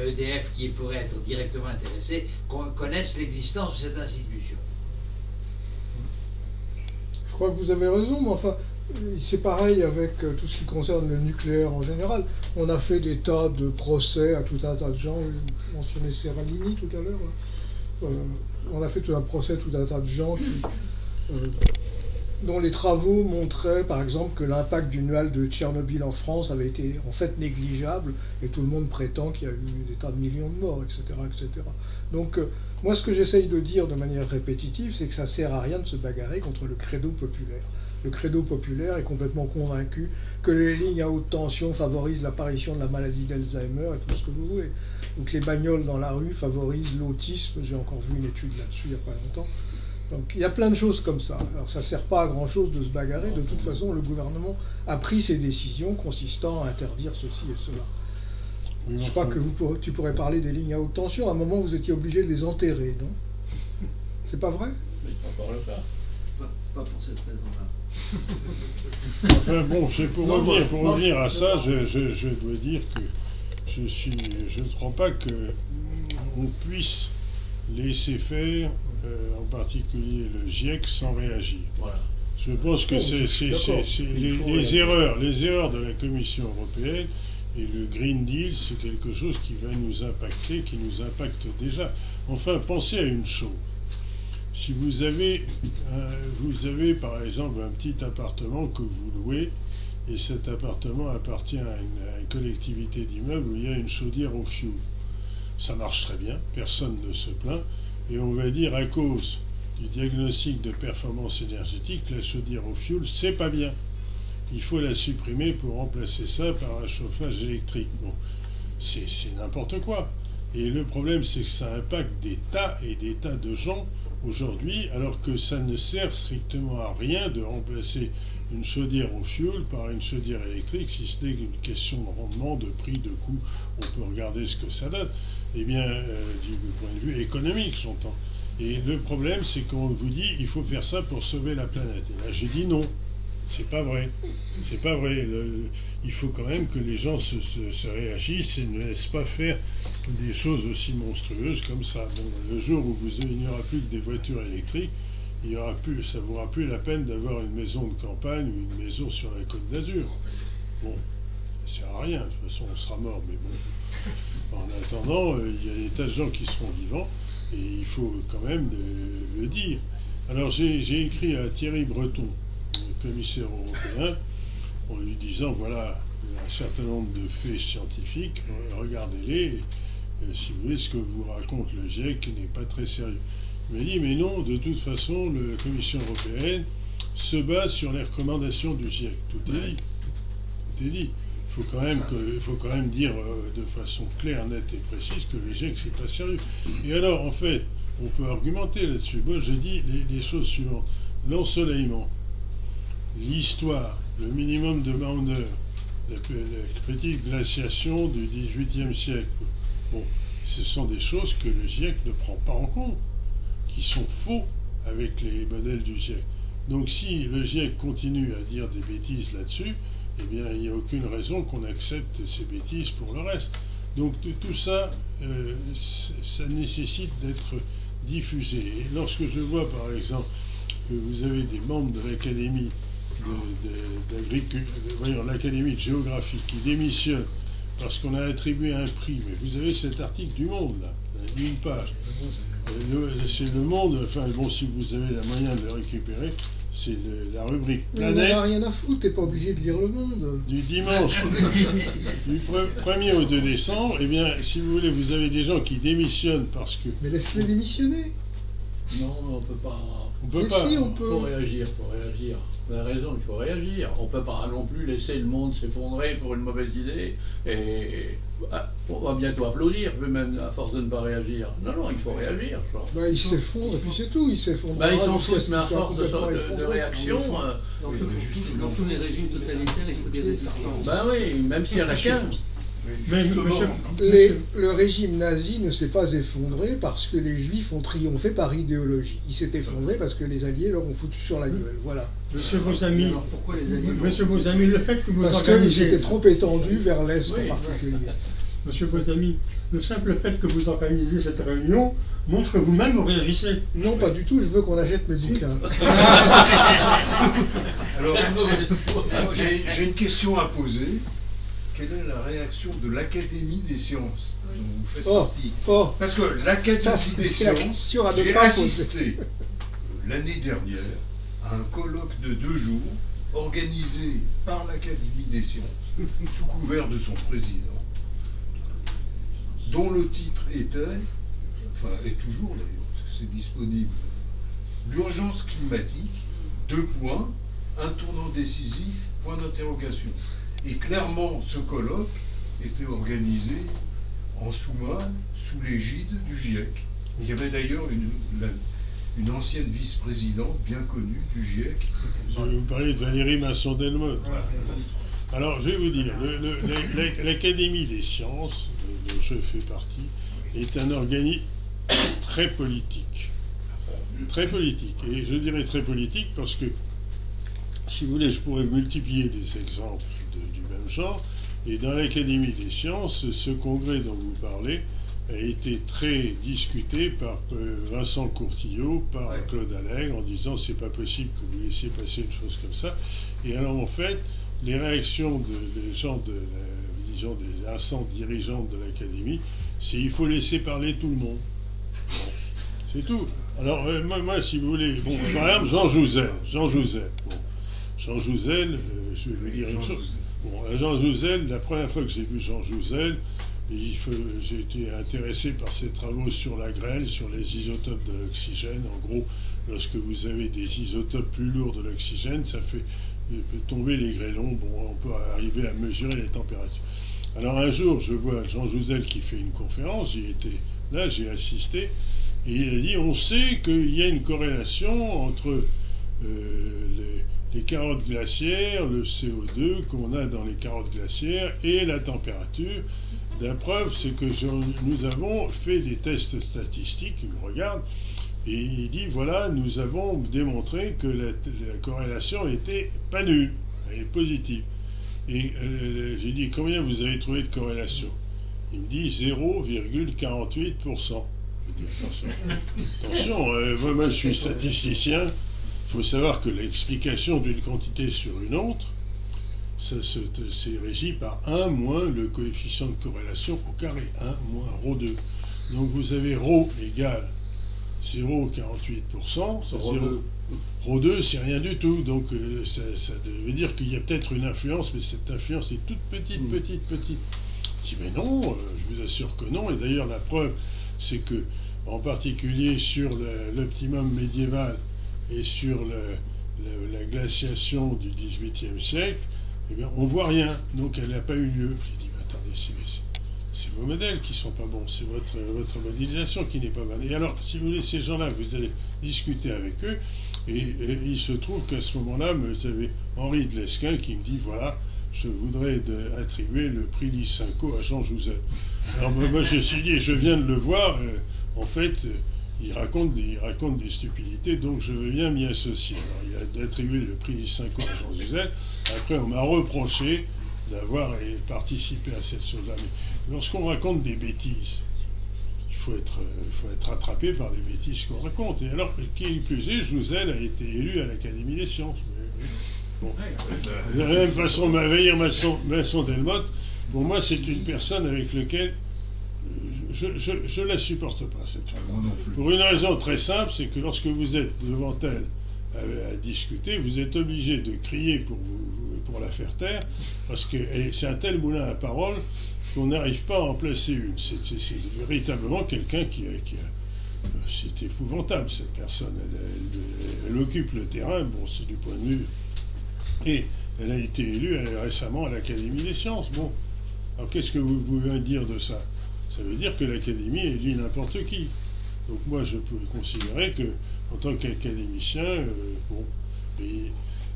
EDF qui pourrait être directement intéressée, connaissent l'existence de cette institution. Je crois que vous avez raison, mais enfin, c'est pareil avec tout ce qui concerne le nucléaire en général. On a fait des tas de procès à tout un tas de gens. Vous mentionnez Serralini tout à l'heure. On a fait tout un procès à tout un tas de gens dont les travaux montraient, par exemple, que l'impact du nuage de Tchernobyl en France avait été en fait négligeable, et tout le monde prétend qu'il y a eu des tas de millions de morts, etc. etc. Donc, moi, ce que j'essaye de dire de manière répétitive, c'est que ça ne sert à rien de se bagarrer contre le credo populaire. Le credo populaire est complètement convaincu que les lignes à haute tension favorisent l'apparition de la maladie d'Alzheimer et tout ce que vous voulez. Ou que les bagnoles dans la rue favorisent l'autisme. J'ai encore vu une étude là-dessus il n'y a pas longtemps. Donc il y a plein de choses comme ça. Alors ça ne sert pas à grand-chose de se bagarrer. De toute façon, le gouvernement a pris ses décisions consistant à interdire ceci et cela. Oui, je crois que tu pourrais parler des lignes à haute tension. À un moment, vous étiez obligé de les enterrer, non? C'est pas vrai? Pas encore le cas. Pas pour cette raison-là. Enfin bon, pour revenir à ça, je dois dire que je ne crois pas qu'on puisse laisser faire, en particulier le GIEC, sans réagir. Voilà. Je pense que les erreurs de la Commission européenne et le Green Deal, c'est quelque chose qui va nous impacter, qui nous impacte déjà. Enfin, pensez à une chose. Si vous avez par exemple un petit appartement que vous louez, et cet appartement appartient à une collectivité d'immeubles où il y a une chaudière au fioul. Ça marche très bien, personne ne se plaint, et on va dire à cause du diagnostic de performance énergétique, la chaudière au fioul, c'est pas bien. Il faut la supprimer pour remplacer ça par un chauffage électrique. Bon, c'est n'importe quoi. Et le problème, c'est que ça impacte des tas et des tas de gens aujourd'hui, alors que ça ne sert strictement à rien de remplacer une chaudière au fioul par une chaudière électrique, si ce n'est une question de rendement, de prix, de coût. On peut regarder ce que ça donne. Eh bien, du point de vue économique, j'entends. Et le problème, c'est qu'on vous dit il faut faire ça pour sauver la planète. Et là, je dis non. C'est pas vrai. C'est pas vrai. Il faut quand même que les gens se réagissent et ne laissent pas faire des choses aussi monstrueuses comme ça. Bon, le jour où il n'y aura plus que des voitures électriques, ça ne vaudra plus la peine d'avoir une maison de campagne ou une maison sur la Côte d'Azur. Bon, ça ne sert à rien. De toute façon, on sera mort. Mais bon, en attendant, il y a des tas de gens qui seront vivants et il faut quand même le dire. Alors, j'ai écrit à Thierry Breton, le commissaire européen, en lui disant, voilà, il y a un certain nombre de faits scientifiques, regardez-les, si vous voulez, ce que vous raconte le GIEC n'est pas très sérieux. Il m'a dit, mais non, de toute façon, la Commission européenne se base sur les recommandations du GIEC. Tout est dit. Tout est dit. Il faut quand même dire de façon claire, nette et précise que le GIEC, c'est pas sérieux. Et alors, en fait, on peut argumenter là-dessus. Moi, je dis les choses suivantes. L'ensoleillement, l'histoire, le minimum de Maunder, la petite glaciation du XVIIIe siècle. Bon, ce sont des choses que le GIEC ne prend pas en compte, qui sont faux avec les modèles du GIEC. Donc si le GIEC continue à dire des bêtises là-dessus, eh bien il n'y a aucune raison qu'on accepte ces bêtises pour le reste. Donc tout ça, ça nécessite d'être diffusé. Et lorsque je vois par exemple que vous avez des membres de l'Académie l'Académie de géographie qui démissionne parce qu'on a attribué un prix, mais vous avez cet article du Monde là, d'une page. C'est le Monde, enfin bon, si vous avez la moyen de le récupérer, c'est la rubrique Planète. On n'a rien à foutre, t'es pas obligé de lire Le Monde. Du dimanche, du 1er au 2 décembre, eh bien, si vous voulez, vous avez des gens qui démissionnent parce que... Mais laisse-les démissionner. Non, mais on peut pas. On peut Mais pas. si, on Il peut. faut réagir, Vous avez raison, il faut réagir. On ne peut pas non plus laisser le monde s'effondrer pour une mauvaise idée. Et on va bientôt applaudir, même à force de ne pas réagir. Non, il faut réagir. Bah, il s'effondre, et puis c'est tout, il s'effondre. Ils s'en foutent, mais à force de réaction... Dans tous les régimes totalitaires, il faut des résistances. Ben oui, même s'il y en a qu'un. Le régime nazi ne s'est pas effondré parce que les Juifs ont triomphé par idéologie. Il s'est effondré parce que les Alliés leur ont foutu sur la gueule. Voilà. Monsieur Bozami, Pourquoi les Alliés le fait que vous Parce qu'ils étaient trop étendus vers l'Est Oui. en particulier. Monsieur Bozami, le simple fait que vous organisez cette réunion montre que vous-même vous réagissez. Non, pas du tout, je veux qu'on achète mes bouquins. Alors, j'ai une question à poser. Quelle est la réaction de l'Académie des sciences dont vous faites partie? Parce que l'Académie des sciences, j'ai assisté l'année dernière à un colloque de 2 jours organisé par l'Académie des sciences sous couvert de son président, dont le titre était, enfin est toujours d'ailleurs, parce que c'est disponible, l'urgence climatique, 2 points, un tournant décisif, point d'interrogation. Et clairement, ce colloque était organisé en sous-main, sous l'égide du GIEC. Il y avait d'ailleurs une ancienne vice-présidente bien connue du GIEC. Je vais vous parler de Valérie Masson-Delmotte. Alors, je vais vous dire, l'Académie des sciences, dont je fais partie, est un organisme très politique. Très politique. Et je dirais très politique parce que, si vous voulez, je pourrais multiplier des exemples du même genre. Et dans l'Académie des sciences, ce congrès dont vous parlez a été très discuté par Vincent Courtillot, par Claude Allègre, en disant c'est pas possible que vous laissiez passer une chose comme ça. Et alors en fait, les réactions des gens disons des instances dirigeantes de l'Académie, c'est il faut laisser parler tout le monde. Bon, c'est tout. Alors moi, si vous voulez, bon, par exemple Jean Jouzel. Bon. Jean Jouzel, je vais vous dire une chose. Bon, Jean Jouzel, la première fois que j'ai vu Jean Jouzel, j'ai été intéressé par ses travaux sur la grêle, sur les isotopes de l'oxygène. En gros, lorsque vous avez des isotopes plus lourds de l'oxygène, ça fait tomber les grêlons. Bon, on peut arriver à mesurer les températures. Alors un jour, je vois Jean Jouzel qui fait une conférence, j'y étais là, j'ai assisté, et il a dit, on sait qu'il y a une corrélation entre les carottes glaciaires, le CO2 qu'on a dans les carottes glaciaires et la température. La preuve, c'est que nous avons fait des tests statistiques, ils me regardent, Et il dit, voilà, nous avons démontré que la corrélation était pas nulle, elle est positive. Et j'ai dit, combien vous avez trouvé de corrélation? Il me dit 0,48%. Je dis, attention, moi je suis statisticien, il faut savoir que l'explication d'une quantité sur une autre, c'est régi par 1 moins le coefficient de corrélation au carré, 1 moins ρ2. Donc vous avez ρ égale 0,48%, ρ2 c'est rien du tout, donc ça veut dire qu'il y a peut-être une influence, mais cette influence est toute petite. Je dis mais non, je vous assure que non, et d'ailleurs la preuve c'est que, en particulier sur l'optimum médiéval et sur la glaciation du XVIIIe siècle, eh bien, on voit rien, donc elle n'a pas eu lieu. J'ai dit, mais attendez, c'est vos modèles qui sont pas bons, c'est votre modélisation qui n'est pas bonne. Et alors, si vous voulez, ces gens-là, vous allez discuter avec eux, et il se trouve qu'à ce moment-là, vous avez Henri de Lesquen qui me dit, voilà, je voudrais attribuer le prix Lysenko à Jean Jouzel. Alors moi, je me suis dit, je viens de le voir, en fait, il raconte des stupidités, donc je veux bien m'y associer. Alors il a attribué le prix Lysenko à Jean Jouzel. Après, on m'a reproché d'avoir participé à cette chose-là. Mais lorsqu'on raconte des bêtises, il faut être attrapé par les bêtises qu'on raconte. Et alors, qui plus est, Jouzel a été élu à l'Académie des sciences. Bon. De la même façon, Vincent Delmotte, pour moi, c'est une personne avec laquelle je la supporte pas, cette femme. Pour une raison très simple, c'est que lorsque vous êtes devant elle à discuter, vous êtes obligé de crier pour la faire taire, parce que c'est un tel moulin à parole qu'on n'arrive pas à en placer une. C'est véritablement quelqu'un qui a c'est épouvantable, cette personne. Elle occupe le terrain, bon, c'est du point de vue. Et elle a été élue récemment à l'Académie des sciences. Bon, alors qu'est-ce que vous pouvez dire de ça? Ça veut dire que l'Académie élit n'importe qui. Donc moi, je peux considérer que, en tant qu'académicien, bon, et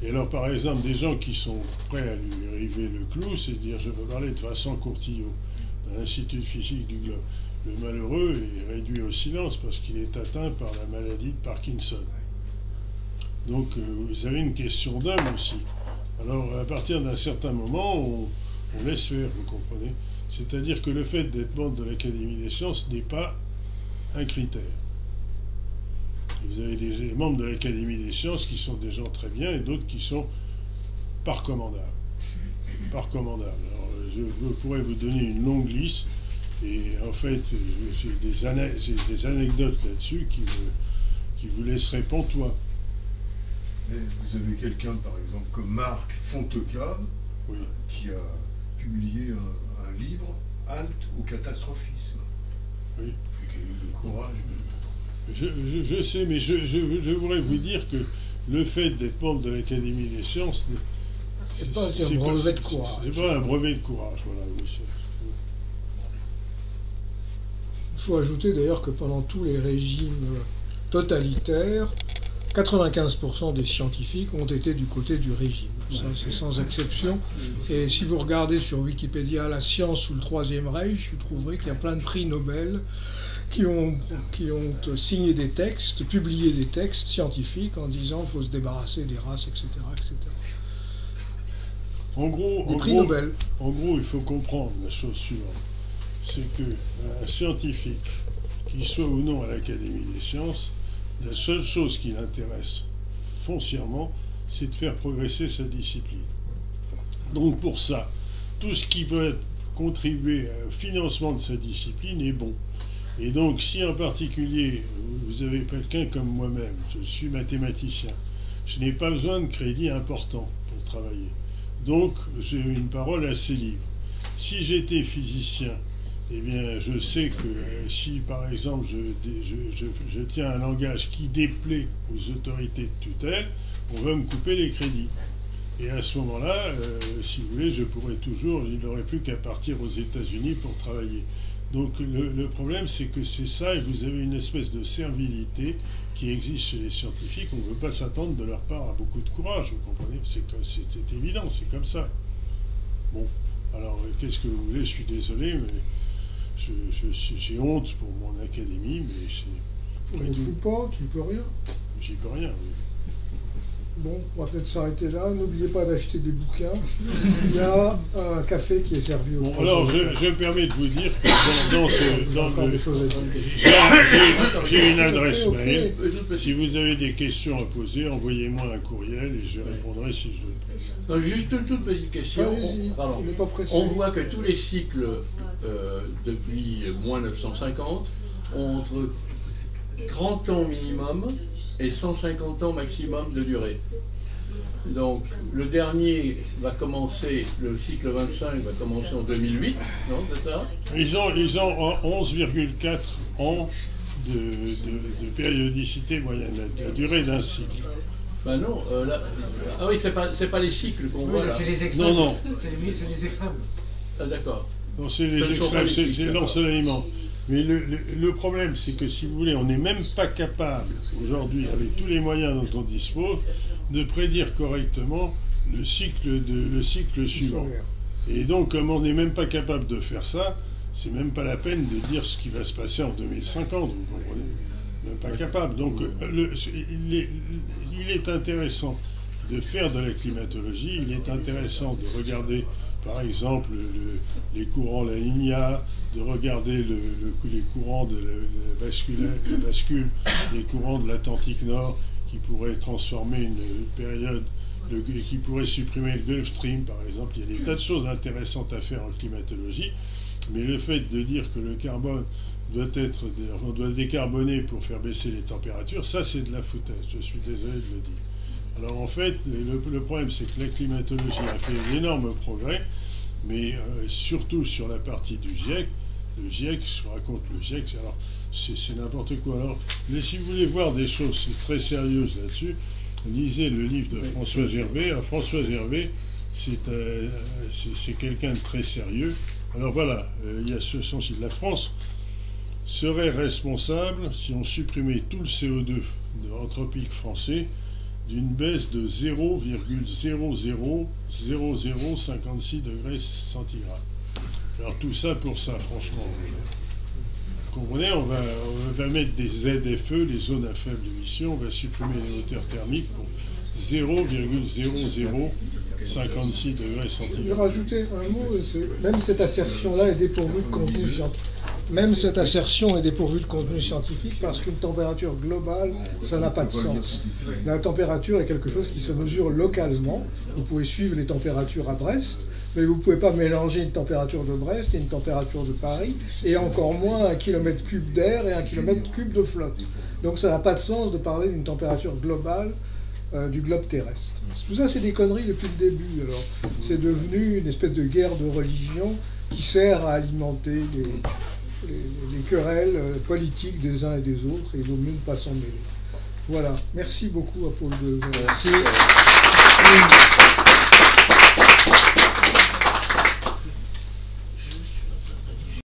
alors par exemple, des gens qui sont prêts à lui river le clou, c'est dire, je veux parler de Vincent Courtillot, de l'Institut de physique du Globe. Le malheureux est réduit au silence parce qu'il est atteint par la maladie de Parkinson. Donc vous avez une question d'homme aussi. Alors à partir d'un certain moment, on laisse faire, vous comprenez? C'est-à-dire que le fait d'être membre de l'Académie des sciences n'est pas un critère. Vous avez des membres de l'Académie des sciences qui sont des gens très bien et d'autres qui sont pas recommandables. Pas recommandables. Alors je pourrais vous donner une longue liste et en fait j'ai des anecdotes là-dessus qui vous laisseraient pantois. Vous avez quelqu'un, par exemple, comme Marc Fontecave, oui, qui a publié un livre, Halte au catastrophisme. Oui. Et qui a eu le courage. Je sais, mais je voudrais vous dire que le fait d'être membre de l'Académie des sciences, c'est pas un brevet de courage. C'est pas un brevet de courage, voilà. Oui, il faut ajouter d'ailleurs que pendant tous les régimes totalitaires, 95% des scientifiques ont été du côté du régime. Ça, c'est sans exception. Et si vous regardez sur Wikipédia la science sous le Troisième Reich, vous trouverez qu'il y a plein de prix Nobel qui ont signé des textes, publié des textes scientifiques en disant qu'il faut se débarrasser des races, etc. etc. En gros, Nobel. En gros, il faut comprendre la chose suivante. C'est qu'un scientifique, qu'il soit ou non à l'Académie des sciences, la seule chose qui l'intéresse foncièrement, c'est de faire progresser sa discipline. Donc pour ça, tout ce qui peut contribuer au financement de sa discipline est bon. Et donc si en particulier, vous avez quelqu'un comme moi-même, je suis mathématicien, je n'ai pas besoin de crédit important pour travailler. Donc j'ai une parole assez libre. Si j'étais physicien, eh bien, je sais que si, par exemple, je tiens un langage qui déplaît aux autorités de tutelle, on va me couper les crédits. Et à ce moment-là, si vous voulez, je n'aurais plus qu'à partir aux États-Unis pour travailler. Donc le problème, c'est que c'est ça, et vous avez une espèce de servilité qui existe chez les scientifiques. On ne peut pas s'attendre de leur part à beaucoup de courage, vous comprenez? C'est évident, c'est comme ça. Bon, alors, qu'est-ce que vous voulez? Je suis désolé, mais j'ai honte pour mon académie, mais On ne fout pas, tu ne peux rien. J'y peux rien. Oui. Bon, on va peut-être s'arrêter là. N'oubliez pas d'acheter des bouquins. Il y a un café qui est servi au Bon, alors, je me permets de vous dire que j'ai une adresse mail. Si vous avez des questions à poser, envoyez-moi un courriel et je répondrai si je le peux. Juste une toute petite question. On voit que tous les cycles, depuis moins 950, ont entre 30 ans minimum et 150 ans maximum de durée. Donc, le dernier va commencer, le cycle 25 va commencer en 2008, non, c'est ça? Ils ont 11,4 ans de périodicité moyenne, la durée d'un cycle. Ben non, ah oui, c'est pas les cycles qu'on voit là. C'est les extrêmes. Non. C'est les extrêmes. Ah d'accord. Non, c'est les extrêmes, c'est l'ensoleillement. Mais le problème, c'est que si vous voulez, on n'est même pas capable, aujourd'hui, avec tous les moyens dont on dispose, de prédire correctement le cycle suivant. Et donc, comme on n'est même pas capable de faire ça, c'est même pas la peine de dire ce qui va se passer en 2050, vous comprenez? Même pas capable. Donc, il est intéressant de faire de la climatologie, il est intéressant de regarder, par exemple, les courants La Niña, de regarder les courants de la bascule, les courants de l'Atlantique Nord, qui pourraient transformer une période, qui pourraient supprimer le Gulf Stream, par exemple. Il y a des tas de choses intéressantes à faire en climatologie, mais le fait de dire que le carbone on doit décarboner pour faire baisser les températures, ça c'est de la foutaise, je suis désolé de le dire. Alors en fait, le problème c'est que la climatologie a fait un énorme progrès, mais surtout sur la partie du GIEC. Le GIEC, je raconte le GIEC, alors c'est n'importe quoi. Alors, mais si vous voulez voir des choses très sérieuses là-dessus, lisez le livre de François Gervais. François Gervais, c'est quelqu'un de très sérieux. Alors voilà, il y a ce sens. La France serait responsable, si on supprimait tout le CO2 anthropique français, d'une baisse de 0,000056 degrés centigrades. Alors tout ça pour ça, franchement. Vous comprenez, on va mettre des ZFE, les zones à faible émission, on va supprimer les hauteurs thermiques pour 0,0056 degrés centigrades. Je vais rajouter un mot, même cette assertion-là est dépourvue de contenu scientifique. Même cette assertion est dépourvue de contenu scientifique parce qu'une température globale, ça n'a pas de sens. La température est quelque chose qui se mesure localement. Vous pouvez suivre les températures à Brest, mais vous ne pouvez pas mélanger une température de Brest et une température de Paris, et encore moins 1 km3 d'air et 1 km3 de flotte. Donc ça n'a pas de sens de parler d'une température globale du globe terrestre. Tout ça, c'est des conneries depuis le début. Alors, c'est devenu une espèce de guerre de religion qui sert à alimenter les querelles politiques des uns et des autres, et il vaut mieux ne pas s'en mêler. Voilà. Merci beaucoup à Paul de... Merci.